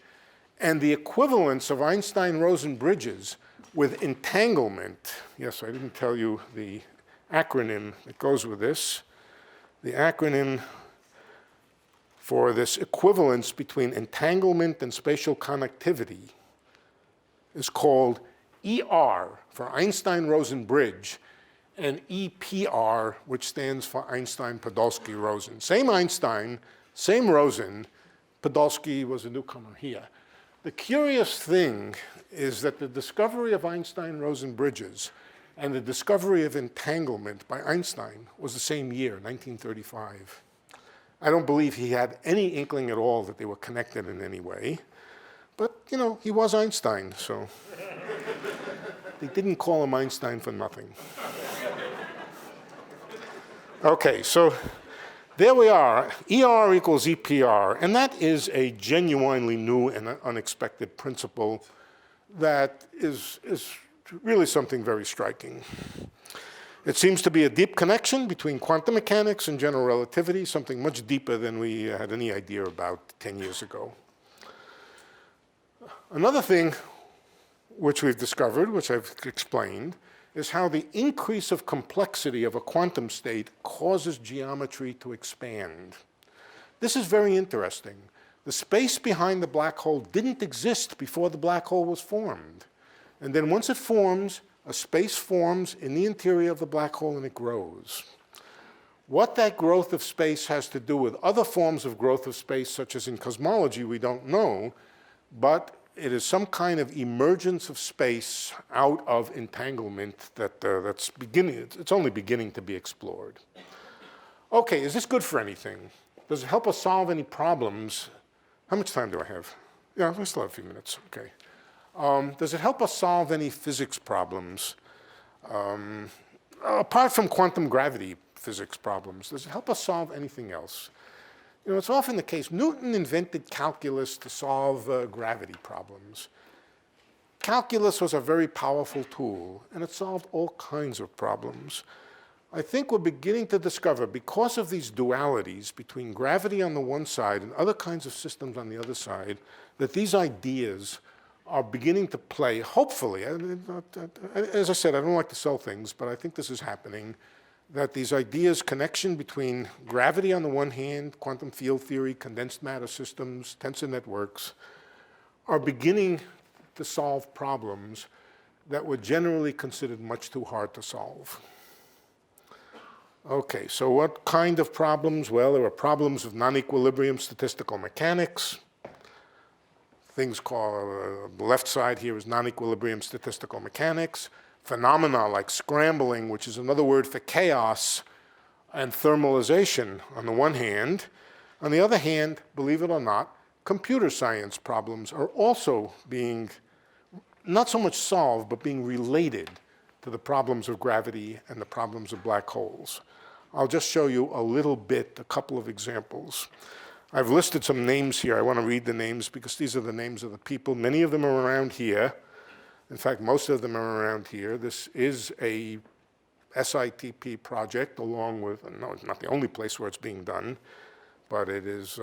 And the equivalence of Einstein-Rosen bridges with entanglement, yes, I didn't tell you the acronym that goes with this. The acronym for this equivalence between entanglement and spatial connectivity is called ER for Einstein-Rosen bridge, and EPR, which stands for Einstein-Podolsky-Rosen. Same Einstein, same Rosen. Podolsky was a newcomer here. The curious thing is that the discovery of Einstein-Rosen bridges and the discovery of entanglement by Einstein was the same year, 1935. I don't believe he had any inkling at all that they were connected in any way. But, he was Einstein, so they didn't call him Einstein for nothing. Okay, so there we are. ER equals EPR, and that is a genuinely new and unexpected principle that is really something very striking. It seems to be a deep connection between quantum mechanics and general relativity, something much deeper than we had any idea about 10 years ago. Another thing which we've discovered, which I've explained, is how the increase of complexity of a quantum state causes geometry to expand. This is very interesting. The space behind the black hole didn't exist before the black hole was formed. And then once it forms, a space forms in the interior of the black hole and it grows. What that growth of space has to do with other forms of growth of space, such as in cosmology, we don't know, but it is some kind of emergence of space out of entanglement that's beginning, it's only beginning to be explored. Okay, is this good for anything? Does it help us solve any problems? How much time do I have? Yeah, I still have a few minutes, okay. Does it help us solve any physics problems? Apart from quantum gravity physics problems, does it help us solve anything else? You know, it's often the case. Newton invented calculus to solve gravity problems. Calculus was a very powerful tool, and it solved all kinds of problems. I think we're beginning to discover, because of these dualities between gravity on the one side and other kinds of systems on the other side, that these ideas are beginning to play, hopefully, as I said, I don't like to sell things, but I think this is happening, that these ideas, connection between gravity on the one hand, quantum field theory, condensed matter systems, tensor networks, are beginning to solve problems that were generally considered much too hard to solve. Okay, so what kind of problems? Well, there are problems of non-equilibrium statistical mechanics. Things called, the left side here is non-equilibrium statistical mechanics. Phenomena like scrambling, which is another word for chaos, and thermalization on the one hand. On the other hand, believe it or not, computer science problems are also being not so much solved, but being related to the problems of gravity and the problems of black holes. I'll just show you a little bit, a couple of examples. I've listed some names here. I want to read the names because these are the names of the people. Many of them are around here. In fact, most of them are around here. This is a SITP project along with, no, it's not the only place where it's being done, but it is,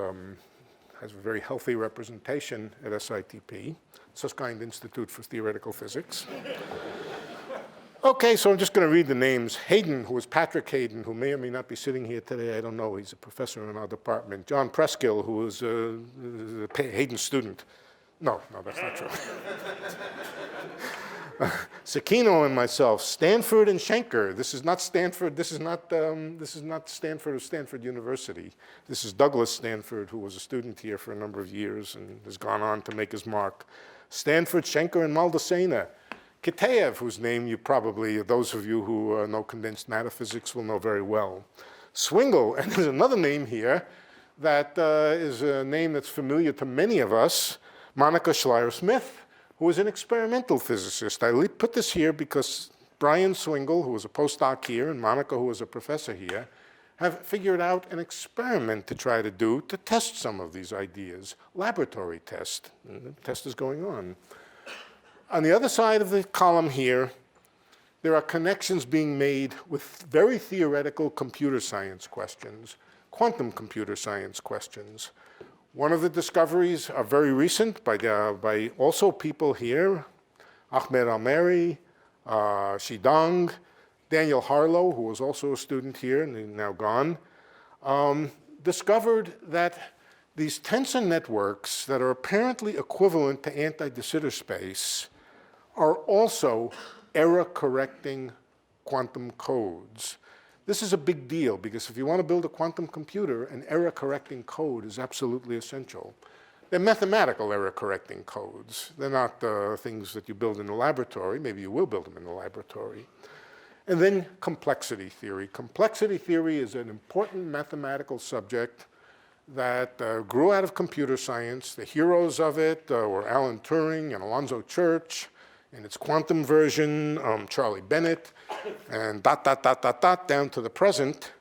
has a very healthy representation at SITP, Susskind Institute for Theoretical Physics. Okay, so I'm just going to read the names. Hayden, who is Patrick Hayden, who may or may not be sitting here today, I don't know, he's a professor in our department. John Preskill, who is a Hayden's student. No, that's not true. Sakino and myself, Stanford and Schenker. This is not Stanford. This is not Stanford or Stanford University. This is Douglas Stanford, who was a student here for a number of years and has gone on to make his mark. Stanford, Schenker, and Maldacena. Kitaev, whose name you probably, those of you who know condensed matter physics will know very well. Swingle, and there's another name here that is a name that's familiar to many of us, Monica Schleyer-Smith, who is an experimental physicist. I put this here because Brian Swingle, who was a postdoc here, and Monica, who was a professor here, have figured out an experiment to try to do to test some of these ideas, laboratory test. And the test is going on. On the other side of the column here, there are connections being made with very theoretical computer science questions, quantum computer science questions. One of the discoveries are very recent by also people here, Ahmed Almeri, Shidong, Daniel Harlow, who was also a student here and is now gone, discovered that these tensor networks that are apparently equivalent to anti-de Sitter space are also error-correcting quantum codes. This is a big deal because if you want to build a quantum computer, an error-correcting code is absolutely essential. They're mathematical error-correcting codes. They're not things that you build in the laboratory. Maybe you will build them in the laboratory. And then complexity theory. Complexity theory is an important mathematical subject that grew out of computer science. The heroes of it were Alan Turing and Alonzo Church. In its quantum version, Charlie Bennett, and down to the present.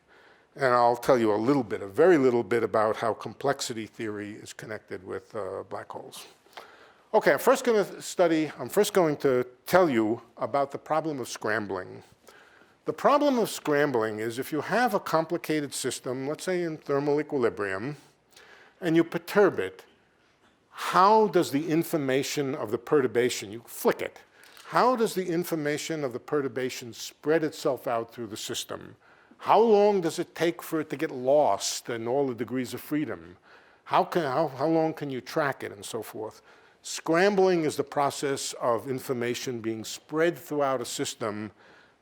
And I'll tell you a little bit, a very little bit about how complexity theory is connected with black holes. Okay, I'm first going to tell you about the problem of scrambling. The problem of scrambling is if you have a complicated system, let's say in thermal equilibrium, and you perturb it, how does the information of the perturbation, you flick it, how does the information of the perturbation spread itself out through the system? How long does it take for it to get lost in all the degrees of freedom? How long can you track it and so forth? Scrambling is the process of information being spread throughout a system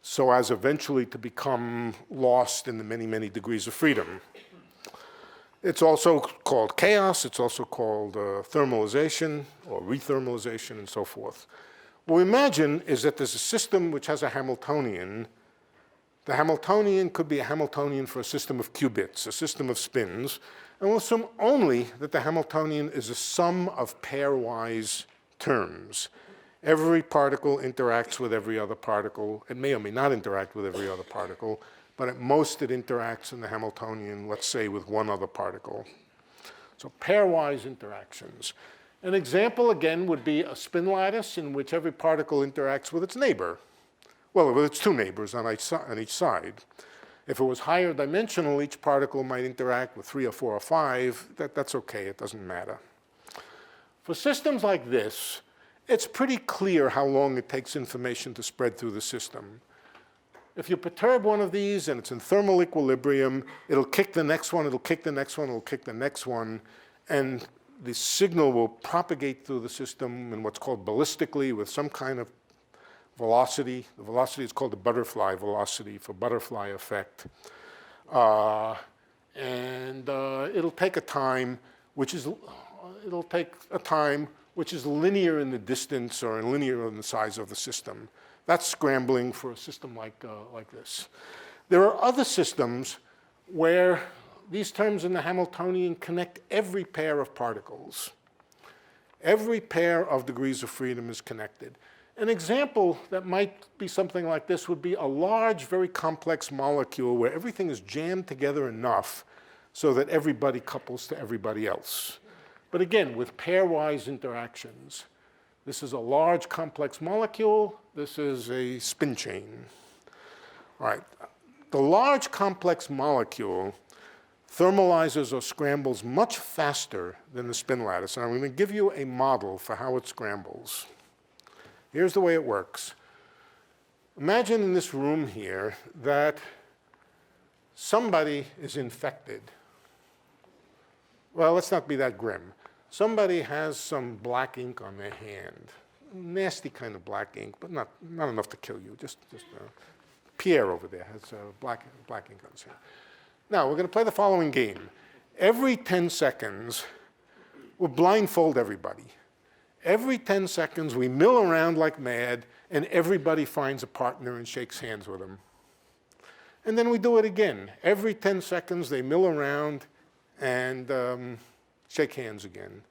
so as eventually to become lost in the many, many degrees of freedom. It's also called chaos. It's also called thermalization or rethermalization and so forth. What we imagine is that there's a system which has a Hamiltonian. The Hamiltonian could be a Hamiltonian for a system of qubits, a system of spins. And we'll assume only that the Hamiltonian is a sum of pairwise terms. Every particle interacts with every other particle. It may or may not interact with every other particle, but at most it interacts in the Hamiltonian, let's say, with one other particle. So pairwise interactions. An example, again, would be a spin lattice in which every particle interacts with its neighbor. Well, with its two neighbors on each side. If it was higher dimensional, each particle might interact with 3 or 4 or 5. That's okay, it doesn't matter. For systems like this, it's pretty clear how long it takes information to spread through the system. If you perturb one of these and it's in thermal equilibrium, it'll kick the next one, it'll kick the next one, it'll kick the next one, and the signal will propagate through the system in what's called ballistically with some kind of velocity. The velocity is called the butterfly velocity for butterfly effect. It'll take a time which is linear in the distance or linear in the size of the system. That's scrambling for a system like this. There are other systems where these terms in the Hamiltonian connect every pair of particles. Every pair of degrees of freedom is connected. An example that might be something like this would be a large, very complex molecule where everything is jammed together enough so that everybody couples to everybody else. But again, with pairwise interactions. This is a large, complex molecule. This is a spin chain. All right. The large, complex molecule thermalizes or scrambles much faster than the spin lattice. And I'm going to give you a model for how it scrambles. Here's the way it works. Imagine in this room here that somebody is infected. Well, let's not be that grim. Somebody has some black ink on their hand. Nasty kind of black ink, but not enough to kill you. Just Pierre over there has black ink on his hand. Now, we're going to play the following game. Every 10 seconds, we'll blindfold everybody. Every 10 seconds, we mill around like mad, and everybody finds a partner and shakes hands with them. And then we do it again. Every 10 seconds, they mill around and shake hands again.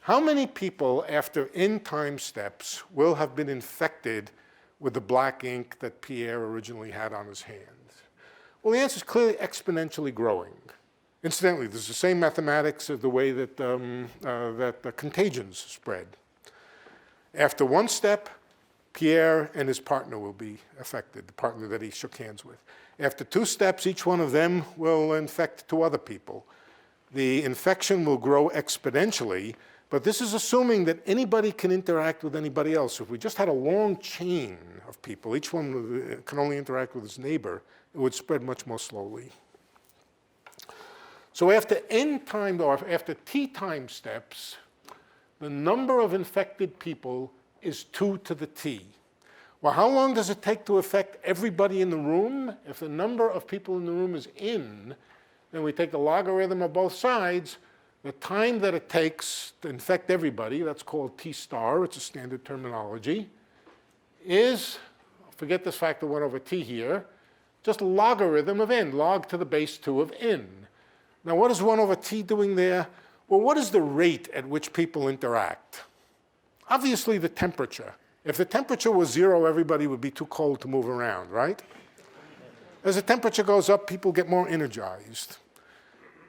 How many people, after n time steps, will have been infected with the black ink that Pierre originally had on his hands? Well, the answer is clearly exponentially growing. Incidentally, this is the same mathematics as the way that, the contagions spread. After one step, Pierre and his partner will be affected, the partner that he shook hands with. After 2 steps, each one of them will infect 2 other people. The infection will grow exponentially, but this is assuming that anybody can interact with anybody else. If we just had a long chain of people, each one can only interact with his neighbor, it would spread much more slowly. So after n time, or after t time steps, the number of infected people is 2 to the t. Well, how long does it take to affect everybody in the room? If the number of people in the room is n, then we take the logarithm of both sides. The time that it takes to infect everybody, that's called t star, it's a standard terminology, is, forget this factor 1 over t here, just logarithm of n, log to the base 2 of n. Now, what is 1 over t doing there? Well, what is the rate at which people interact? Obviously, the temperature. If the temperature was 0, everybody would be too cold to move around, right? As the temperature goes up, people get more energized.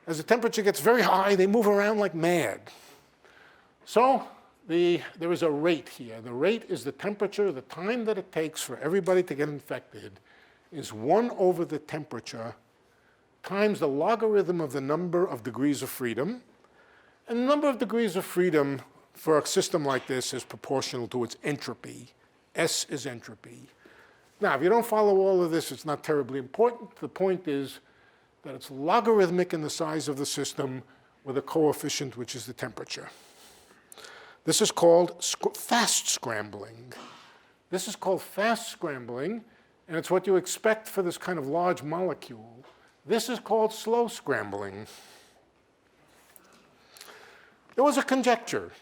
As the temperature gets very high, they move around like mad. So there is a rate here. The rate is the temperature. The time that it takes for everybody to get infected is 1 over the temperature times the logarithm of the number of degrees of freedom. And the number of degrees of freedom for a system like this is proportional to its entropy. S is entropy. Now, if you don't follow all of this, it's not terribly important. The point is that it's logarithmic in the size of the system with a coefficient which is the temperature. This is called fast scrambling. This is called fast scrambling, and it's what you expect for this kind of large molecule. This is called slow scrambling. There was a conjecture.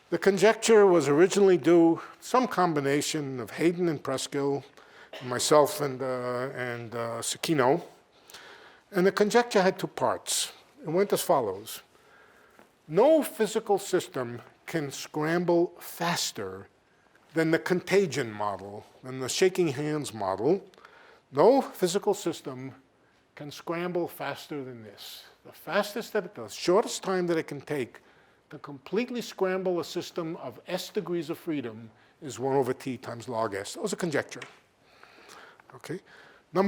The conjecture was originally due some combination of Hayden and Preskill, myself and Sakino. And the conjecture had two parts. It went as follows. No physical system can scramble faster than the contagion model, than the shaking hands model. No physical system can scramble faster than this. The shortest time that it can take to completely scramble a system of s degrees of freedom is 1 over t times log s. That was a conjecture. Okay.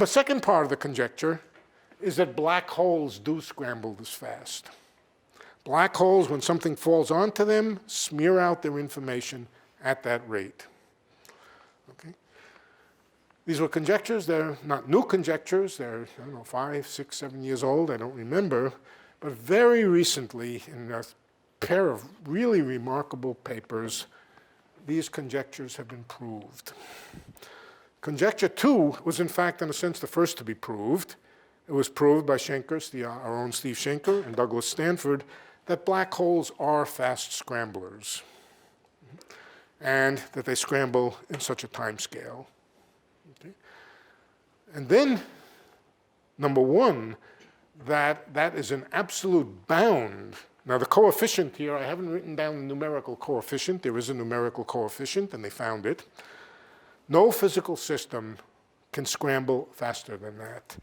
Second part of the conjecture is that black holes do scramble this fast. Black holes, when something falls onto them, smear out their information at that rate. Okay. These were conjectures. They're not new conjectures. They're 5, 6, 7 years old. I don't remember. But very recently, in a pair of really remarkable papers, these conjectures have been proved. Conjecture 2 was, in fact, in a sense, the first to be proved. It was proved by Schenker, our own Steve Schenker, and Douglas Stanford, that black holes are fast scramblers, and that they scramble in such a time scale. Okay. And then, number 1, that is an absolute bound. Now, the coefficient here, I haven't written down the numerical coefficient. There is a numerical coefficient, and they found it. No physical system can scramble faster than that.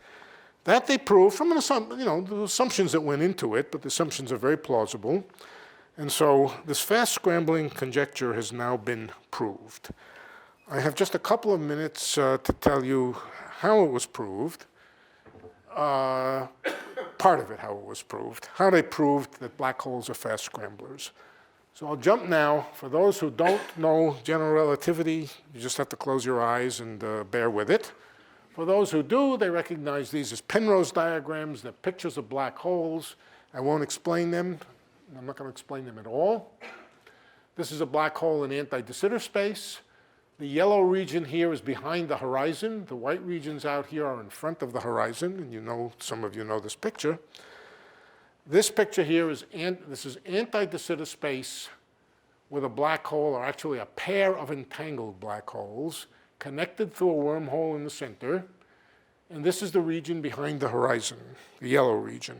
That they proved from the assumptions that went into it, but the assumptions are very plausible. And so this fast scrambling conjecture has now been proved. I have just a couple of minutes to tell you how it was proved. Part of it, how it was proved. How they proved that black holes are fast scramblers. So I'll jump now. For those who don't know general relativity, you just have to close your eyes and bear with it. For those who do, they recognize these as Penrose diagrams. They're pictures of black holes. I won't explain them. I'm not going to explain them at all. This is a black hole in anti-de Sitter space. The yellow region here is behind the horizon. The white regions out here are in front of the horizon, and some of you know this picture. This picture here is anti-de Sitter space with a black hole, or actually a pair of entangled black holes, connected through a wormhole in the center. And this is the region behind the horizon, the yellow region.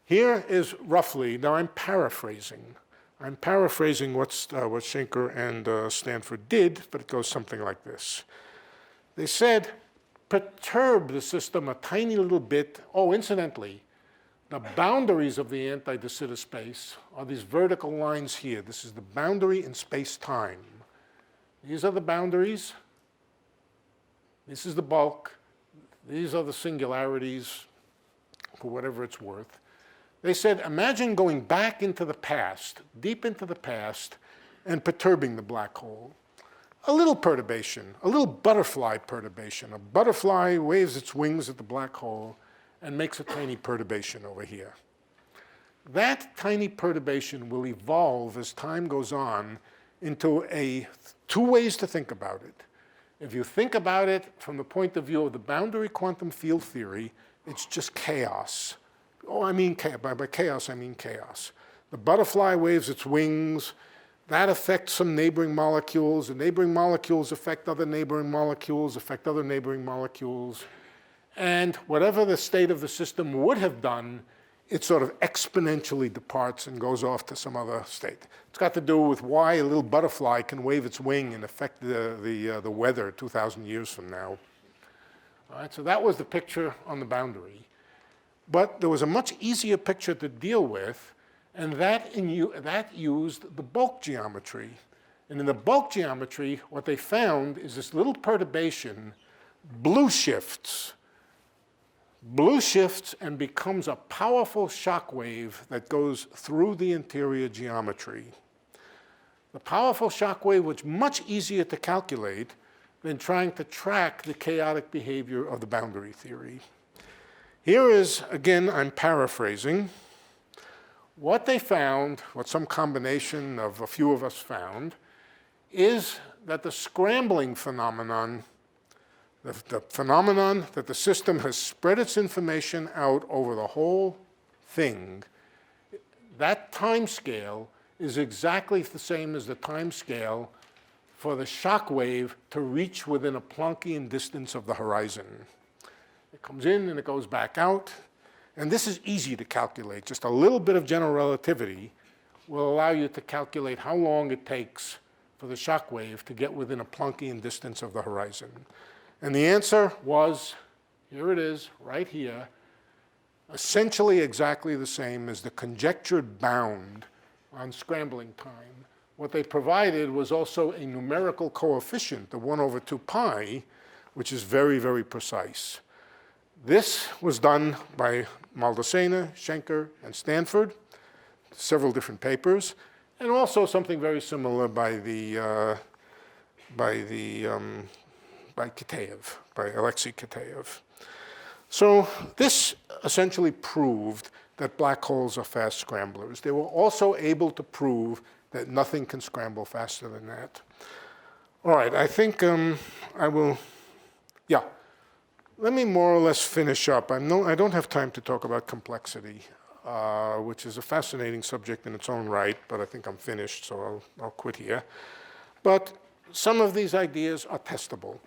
Here is roughly, now I'm paraphrasing what Schenker and Stanford did, but it goes something like this. They said, perturb the system a tiny little bit. Oh, incidentally, the boundaries of the anti-de Sitter space are these vertical lines here. This is the boundary in space-time. These are the boundaries. This is the bulk. These are the singularities, for whatever it's worth. They said, imagine going back into the past, deep into the past, and perturbing the black hole. A little perturbation, a little butterfly perturbation. A butterfly waves its wings at the black hole and makes a tiny perturbation over here. That tiny perturbation will evolve as time goes on into two ways to think about it. If you think about it from the point of view of the boundary quantum field theory, it's just chaos. Oh, I mean chaos. By chaos, I mean chaos. The butterfly waves its wings. That affects some neighboring molecules. The neighboring molecules affect other neighboring molecules, affect other neighboring molecules. And whatever the state of the system would have done, it sort of exponentially departs and goes off to some other state. It's got to do with why a little butterfly can wave its wing and affect the weather 2,000 years from now. All right, so that was the picture on the boundary. But there was a much easier picture to deal with, and that used the bulk geometry. And in the bulk geometry, what they found is this little perturbation blue shifts Blue shifts and becomes a powerful shock wave that goes through the interior geometry. The powerful shock wave was much easier to calculate than trying to track the chaotic behavior of the boundary theory. Here is, again, I'm paraphrasing, what they found, what some combination of a few of us found, is that the scrambling phenomenon, the phenomenon that the system has spread its information out over the whole thing, that time scale is exactly the same as the time scale for the shock wave to reach within a Planckian distance of the horizon. It comes in and it goes back out. And this is easy to calculate. Just a little bit of general relativity will allow you to calculate how long it takes for the shock wave to get within a Planckian distance of the horizon. And the answer was, here it is, right here, essentially exactly the same as the conjectured bound on scrambling time. What they provided was also a numerical coefficient, the 1 over 2 pi, which is very, very precise. This was done by Maldacena, Schenker, and Stanford, several different papers, and also something very similar by Kitaev, by Alexei Kitaev. So this essentially proved that black holes are fast scramblers. They were also able to prove that nothing can scramble faster than that. All right, I think I will, yeah. Let me more or less finish up. I don't have time to talk about complexity, which is a fascinating subject in its own right, but I think I'm finished, so I'll quit here. But some of these ideas are testable.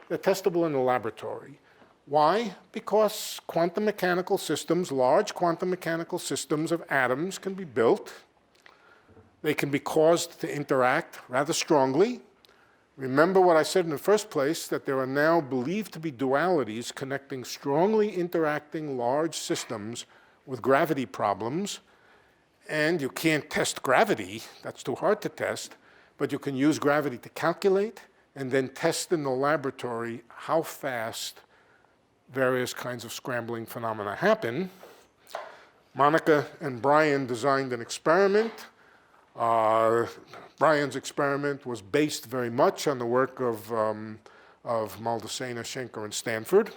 They're testable in the laboratory. Why? Because quantum mechanical systems, large quantum mechanical systems of atoms can be built. They can be caused to interact rather strongly. Remember what I said in the first place, that there are now believed to be dualities connecting strongly interacting large systems with gravity problems. And you can't test gravity, that's too hard to test, but you can use gravity to calculate and then test in the laboratory how fast various kinds of scrambling phenomena happen. Monica and Brian designed an experiment. Brian's experiment was based very much on the work of Maldacena, Schenker, and Stanford.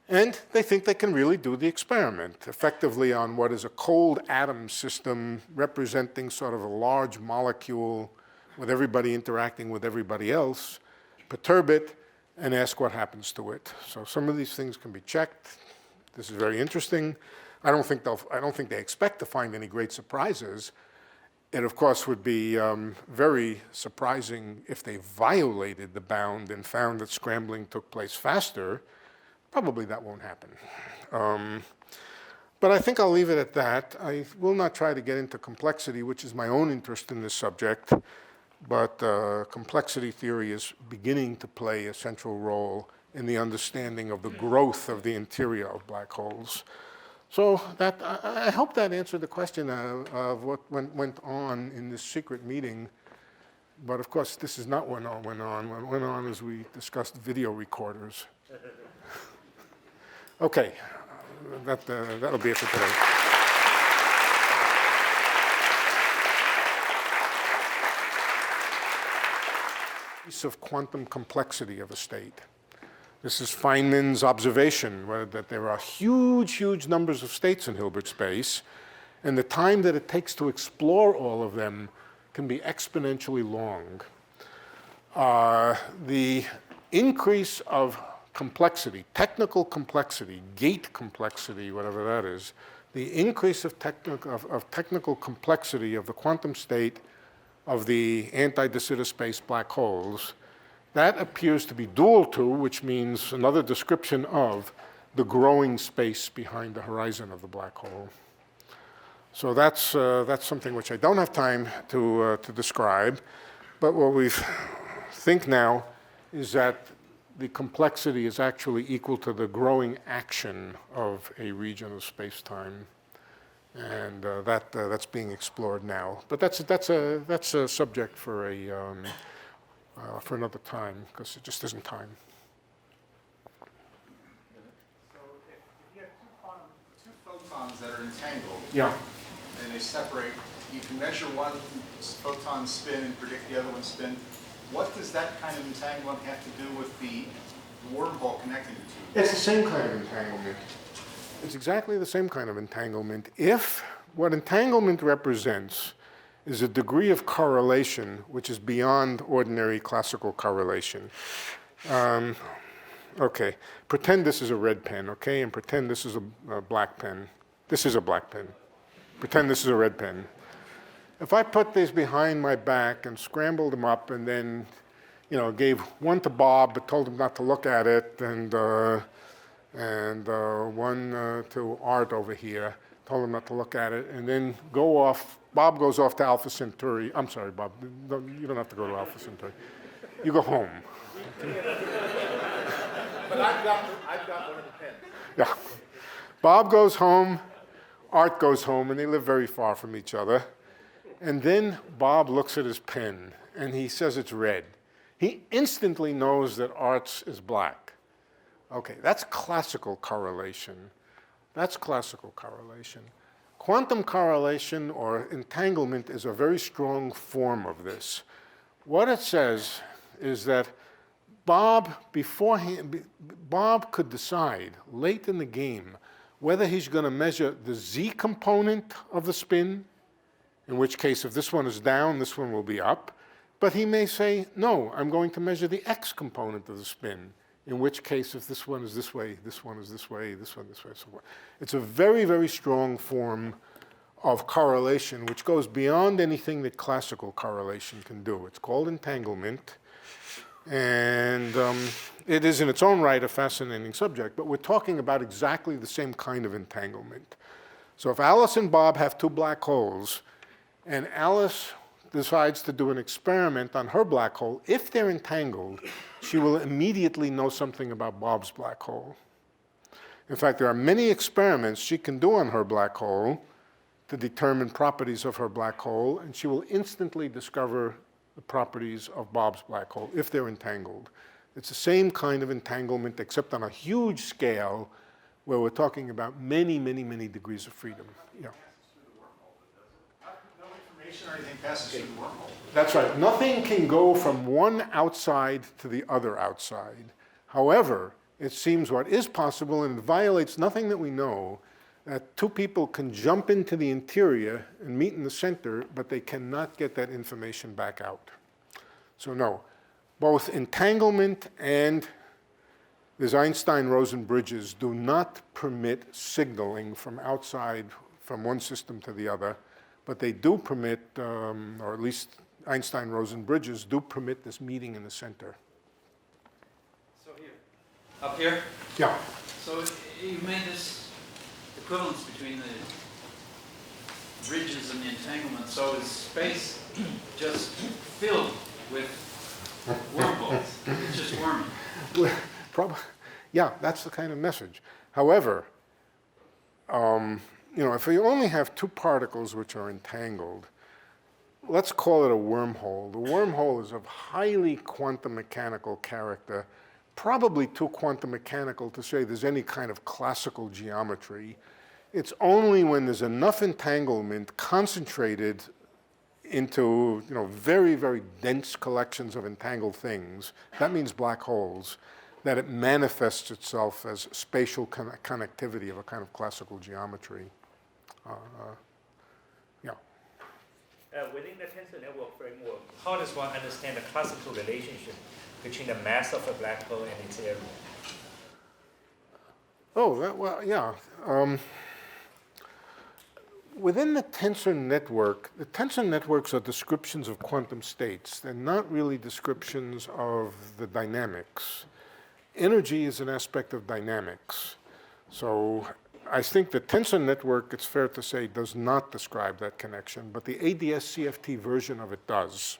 And they think they can really do the experiment effectively on what is a cold atom system representing sort of a large molecule with everybody interacting with everybody else, perturb it, and ask what happens to it. So some of these things can be checked. This is very interesting. I don't think they expect to find any great surprises. It, of course, would be very surprising if they violated the bound and found that scrambling took place faster. Probably that won't happen. But I think I'll leave it at that. I will not try to get into complexity, which is my own interest in this subject. But complexity theory is beginning to play a central role in the understanding of the growth of the interior of black holes. So that, I hope that answered the question of what went on in this secret meeting. But of course, this is not what went on. What went on is we discussed video recorders. Okay, that'll be it for today. Of quantum complexity of a state. This is Feynman's observation, that there are huge, huge numbers of states in Hilbert space, and the time that it takes to explore all of them can be exponentially long. The increase of complexity, technical complexity, gate complexity, whatever that is, the increase of technical complexity of the quantum state of the anti-de Sitter space black holes, that appears to be dual to, which means another description of the growing space behind the horizon of the black hole. So that's something which I don't have time to describe, but what we think now is that the complexity is actually equal to the growing action of a region of space-time. And that's being explored now. But that's a subject for another time, because it just isn't time. that are entangled. Yeah. And they separate. You can measure one photon spin and predict the other one's spin. What does that kind of entanglement have to do with the wormhole connecting the two? It's the same kind of entanglement. It's exactly the same kind of entanglement. If what entanglement represents is a degree of correlation which is beyond ordinary classical correlation. Okay, pretend this is a red pen, okay, and pretend this is a black pen. This is a black pen. Pretend this is a red pen. If I put these behind my back and scrambled them up and then, gave one to Bob but told him not to look at it, and one to Art over here, told him not to look at it, and then go off. Bob goes off to Alpha Centauri. I'm sorry, Bob. You don't have to go to Alpha Centauri. You go home. But I've got one of the pens. Yeah. Bob goes home. Art goes home, and they live very far from each other. And then Bob looks at his pen, and he says it's red. He instantly knows that Art's is black. Okay, that's classical correlation. That's classical correlation. Quantum correlation or entanglement is a very strong form of this. What it says is that Bob could decide late in the game whether he's going to measure the z component of the spin, in which case if this one is down, this one will be up. But he may say, no, I'm going to measure the x component of the spin, in which case if this one is this way, this one is this way, this one this way, so on. It's a very, very strong form of correlation which goes beyond anything that classical correlation can do. It's called entanglement. And it is in its own right a fascinating subject, but we're talking about exactly the same kind of entanglement. So if Alice and Bob have two black holes, and Alice decides to do an experiment on her black hole, if they're entangled, she will immediately know something about Bob's black hole. In fact, there are many experiments she can do on her black hole to determine properties of her black hole, and she will instantly discover the properties of Bob's black hole if they're entangled. It's the same kind of entanglement, except on a huge scale, where we're talking about many, many, many degrees of freedom. Yeah. No information or anything passes through the wormhole. That's right. Nothing can go from one outside to the other outside. However, it seems what is possible, and it violates nothing that we know, that two people can jump into the interior and meet in the center, but they cannot get that information back out. So no, both entanglement and these Einstein-Rosen bridges do not permit signaling from outside, from one system to the other, but they do permit, or at least Einstein-Rosen bridges do permit this meeting in the center. So here, up here? Yeah. So you made this equivalence between the bridges and the entanglement. So is space just filled with wormholes? It's just wormy. Yeah, that's the kind of message. However, if we only have two particles which are entangled, let's call it a wormhole. The wormhole is of highly quantum mechanical character, probably too quantum mechanical to say there's any kind of classical geometry. It's only when there's enough entanglement concentrated into very, very dense collections of entangled things, that means black holes, that it manifests itself as spatial connectivity of a kind of classical geometry. Yeah. Within the tensor network framework, how does one understand the classical relationship between the mass of a black hole and its area? Oh, yeah. Within the tensor networks are descriptions of quantum states. They're not really descriptions of the dynamics. Energy is an aspect of dynamics. So I think the tensor network, it's fair to say, does not describe that connection, but the ADS-CFT version of it does.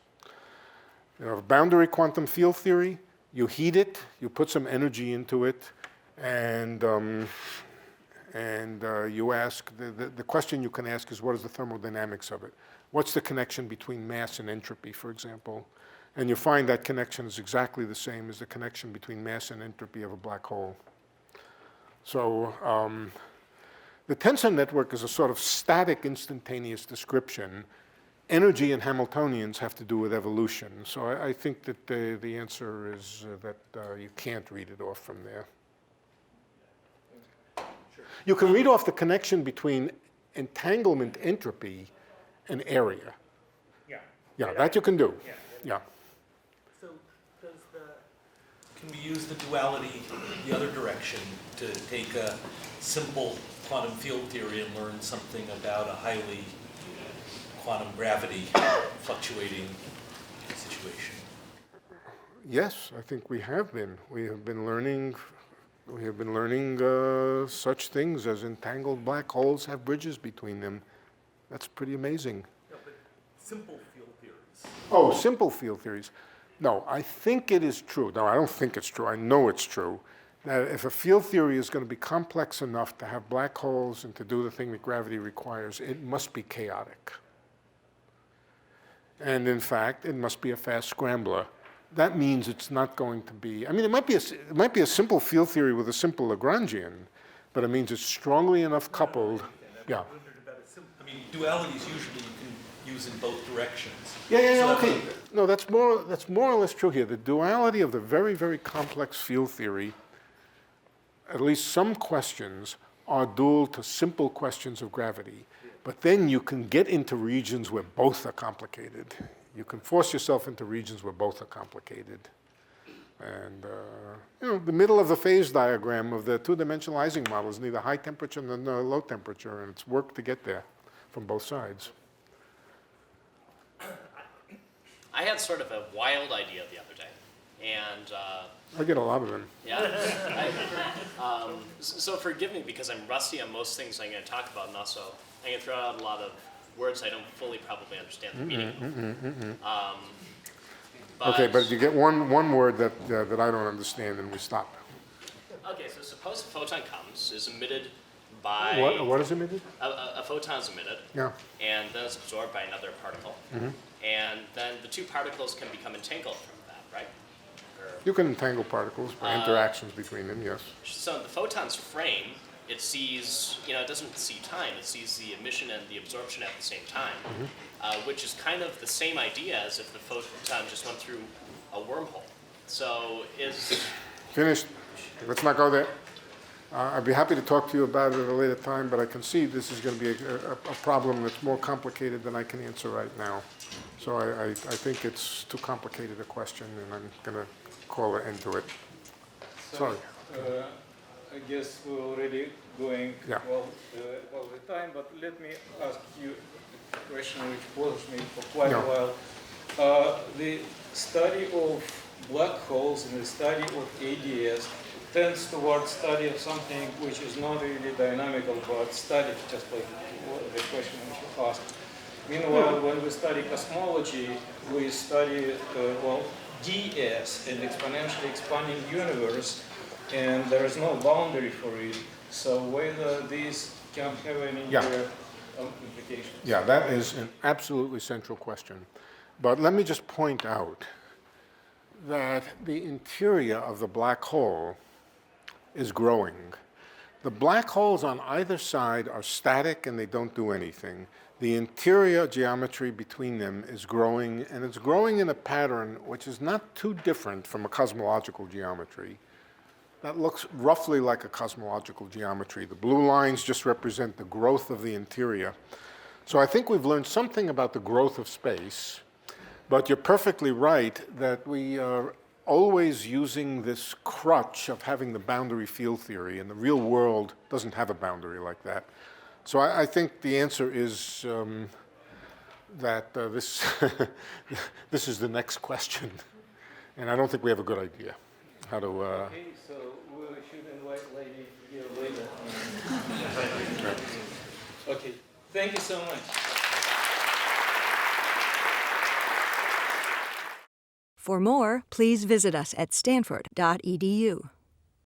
You have boundary quantum field theory, you heat it, you put some energy into it, and you ask, the question you can ask is, what is the thermodynamics of it? What's the connection between mass and entropy, for example? And you find that connection is exactly the same as the connection between mass and entropy of a black hole. So The tensor network is a sort of static instantaneous description. Energy and Hamiltonians have to do with evolution. So I think that the answer is that you can't read it off from there. You can read off the connection between entanglement entropy and area. Yeah. Yeah, that you can do. Yeah. Yeah. So can we use the duality the other direction to take a simple quantum field theory and learn something about a highly quantum gravity fluctuating situation? Yes, I think we have been. We have been learning such things as entangled black holes have bridges between them. That's pretty amazing. No, but simple field theories. Oh, simple field theories. No, I think it is true. No, I don't think it's true. I know it's true. That if a field theory is going to be complex enough to have black holes and to do the thing that gravity requires, it must be chaotic. And in fact, it must be a fast scrambler. That means it's not going to be, I mean, it might be a simple field theory with a simple Lagrangian, but it means it's strongly enough coupled. Yeah. I mean, dualities usually you can use in both directions. Yeah, okay. No, that's more or less true here. The duality of the very, very complex field theory, at least some questions are dual to simple questions of gravity. But then you can get into regions where both are complicated. You can force yourself into regions where both are complicated. And the middle of the phase diagram of the two-dimensional Ising model is neither high temperature nor low temperature, and it's work to get there from both sides. I had sort of a wild idea the other day, and I get a lot of them. yeah. So forgive me because I'm rusty on most things I'm going to talk about, and also I'm going to throw out a lot of words I don't fully probably understand the meaning of. Okay, but you get one word that I don't understand, and we stop. Okay, so suppose a photon comes, is emitted by... What is emitted? A photon is emitted, Yeah. and then it's absorbed by another particle. And then the two particles can become entangled from that, right? You can entangle particles by interactions between them, yes. So the photon's frame, it sees, it doesn't see time, it sees the emission and the absorption at the same time, which is kind of the same idea as if the photon just went through a wormhole. So is... Finished. Let's not go there. I'd be happy to talk to you about it at a later time, but I can see this is going to be a problem that's more complicated than I can answer right now. So I think it's too complicated a question, and I'm going to call an end to it. Sorry. I guess we're already going Yeah. well the time, but let me ask you a question which bothers me for quite a while. The study of black holes and the study of ADS tends towards study of something which is not really dynamical but static, just like the question which you asked. Meanwhile, when we study cosmology, we study DS, an exponentially expanding universe, and there is no boundary for it. So whether these can have any implications. Yeah, that is an absolutely central question. But let me just point out that the interior of the black hole is growing. The black holes on either side are static and they don't do anything. The interior geometry between them is growing, and it's growing in a pattern which is not too different from a cosmological geometry. That looks roughly like a cosmological geometry. The blue lines just represent the growth of the interior. So I think we've learned something about the growth of space, but you're perfectly right that we are always using this crutch of having the boundary field theory, and the real world doesn't have a boundary like that. So I think the answer is that this is the next question, and I don't think we have a good idea how to. Okay, so we should invite Lady here later. Okay, thank you so much. For more, please visit us at stanford.edu.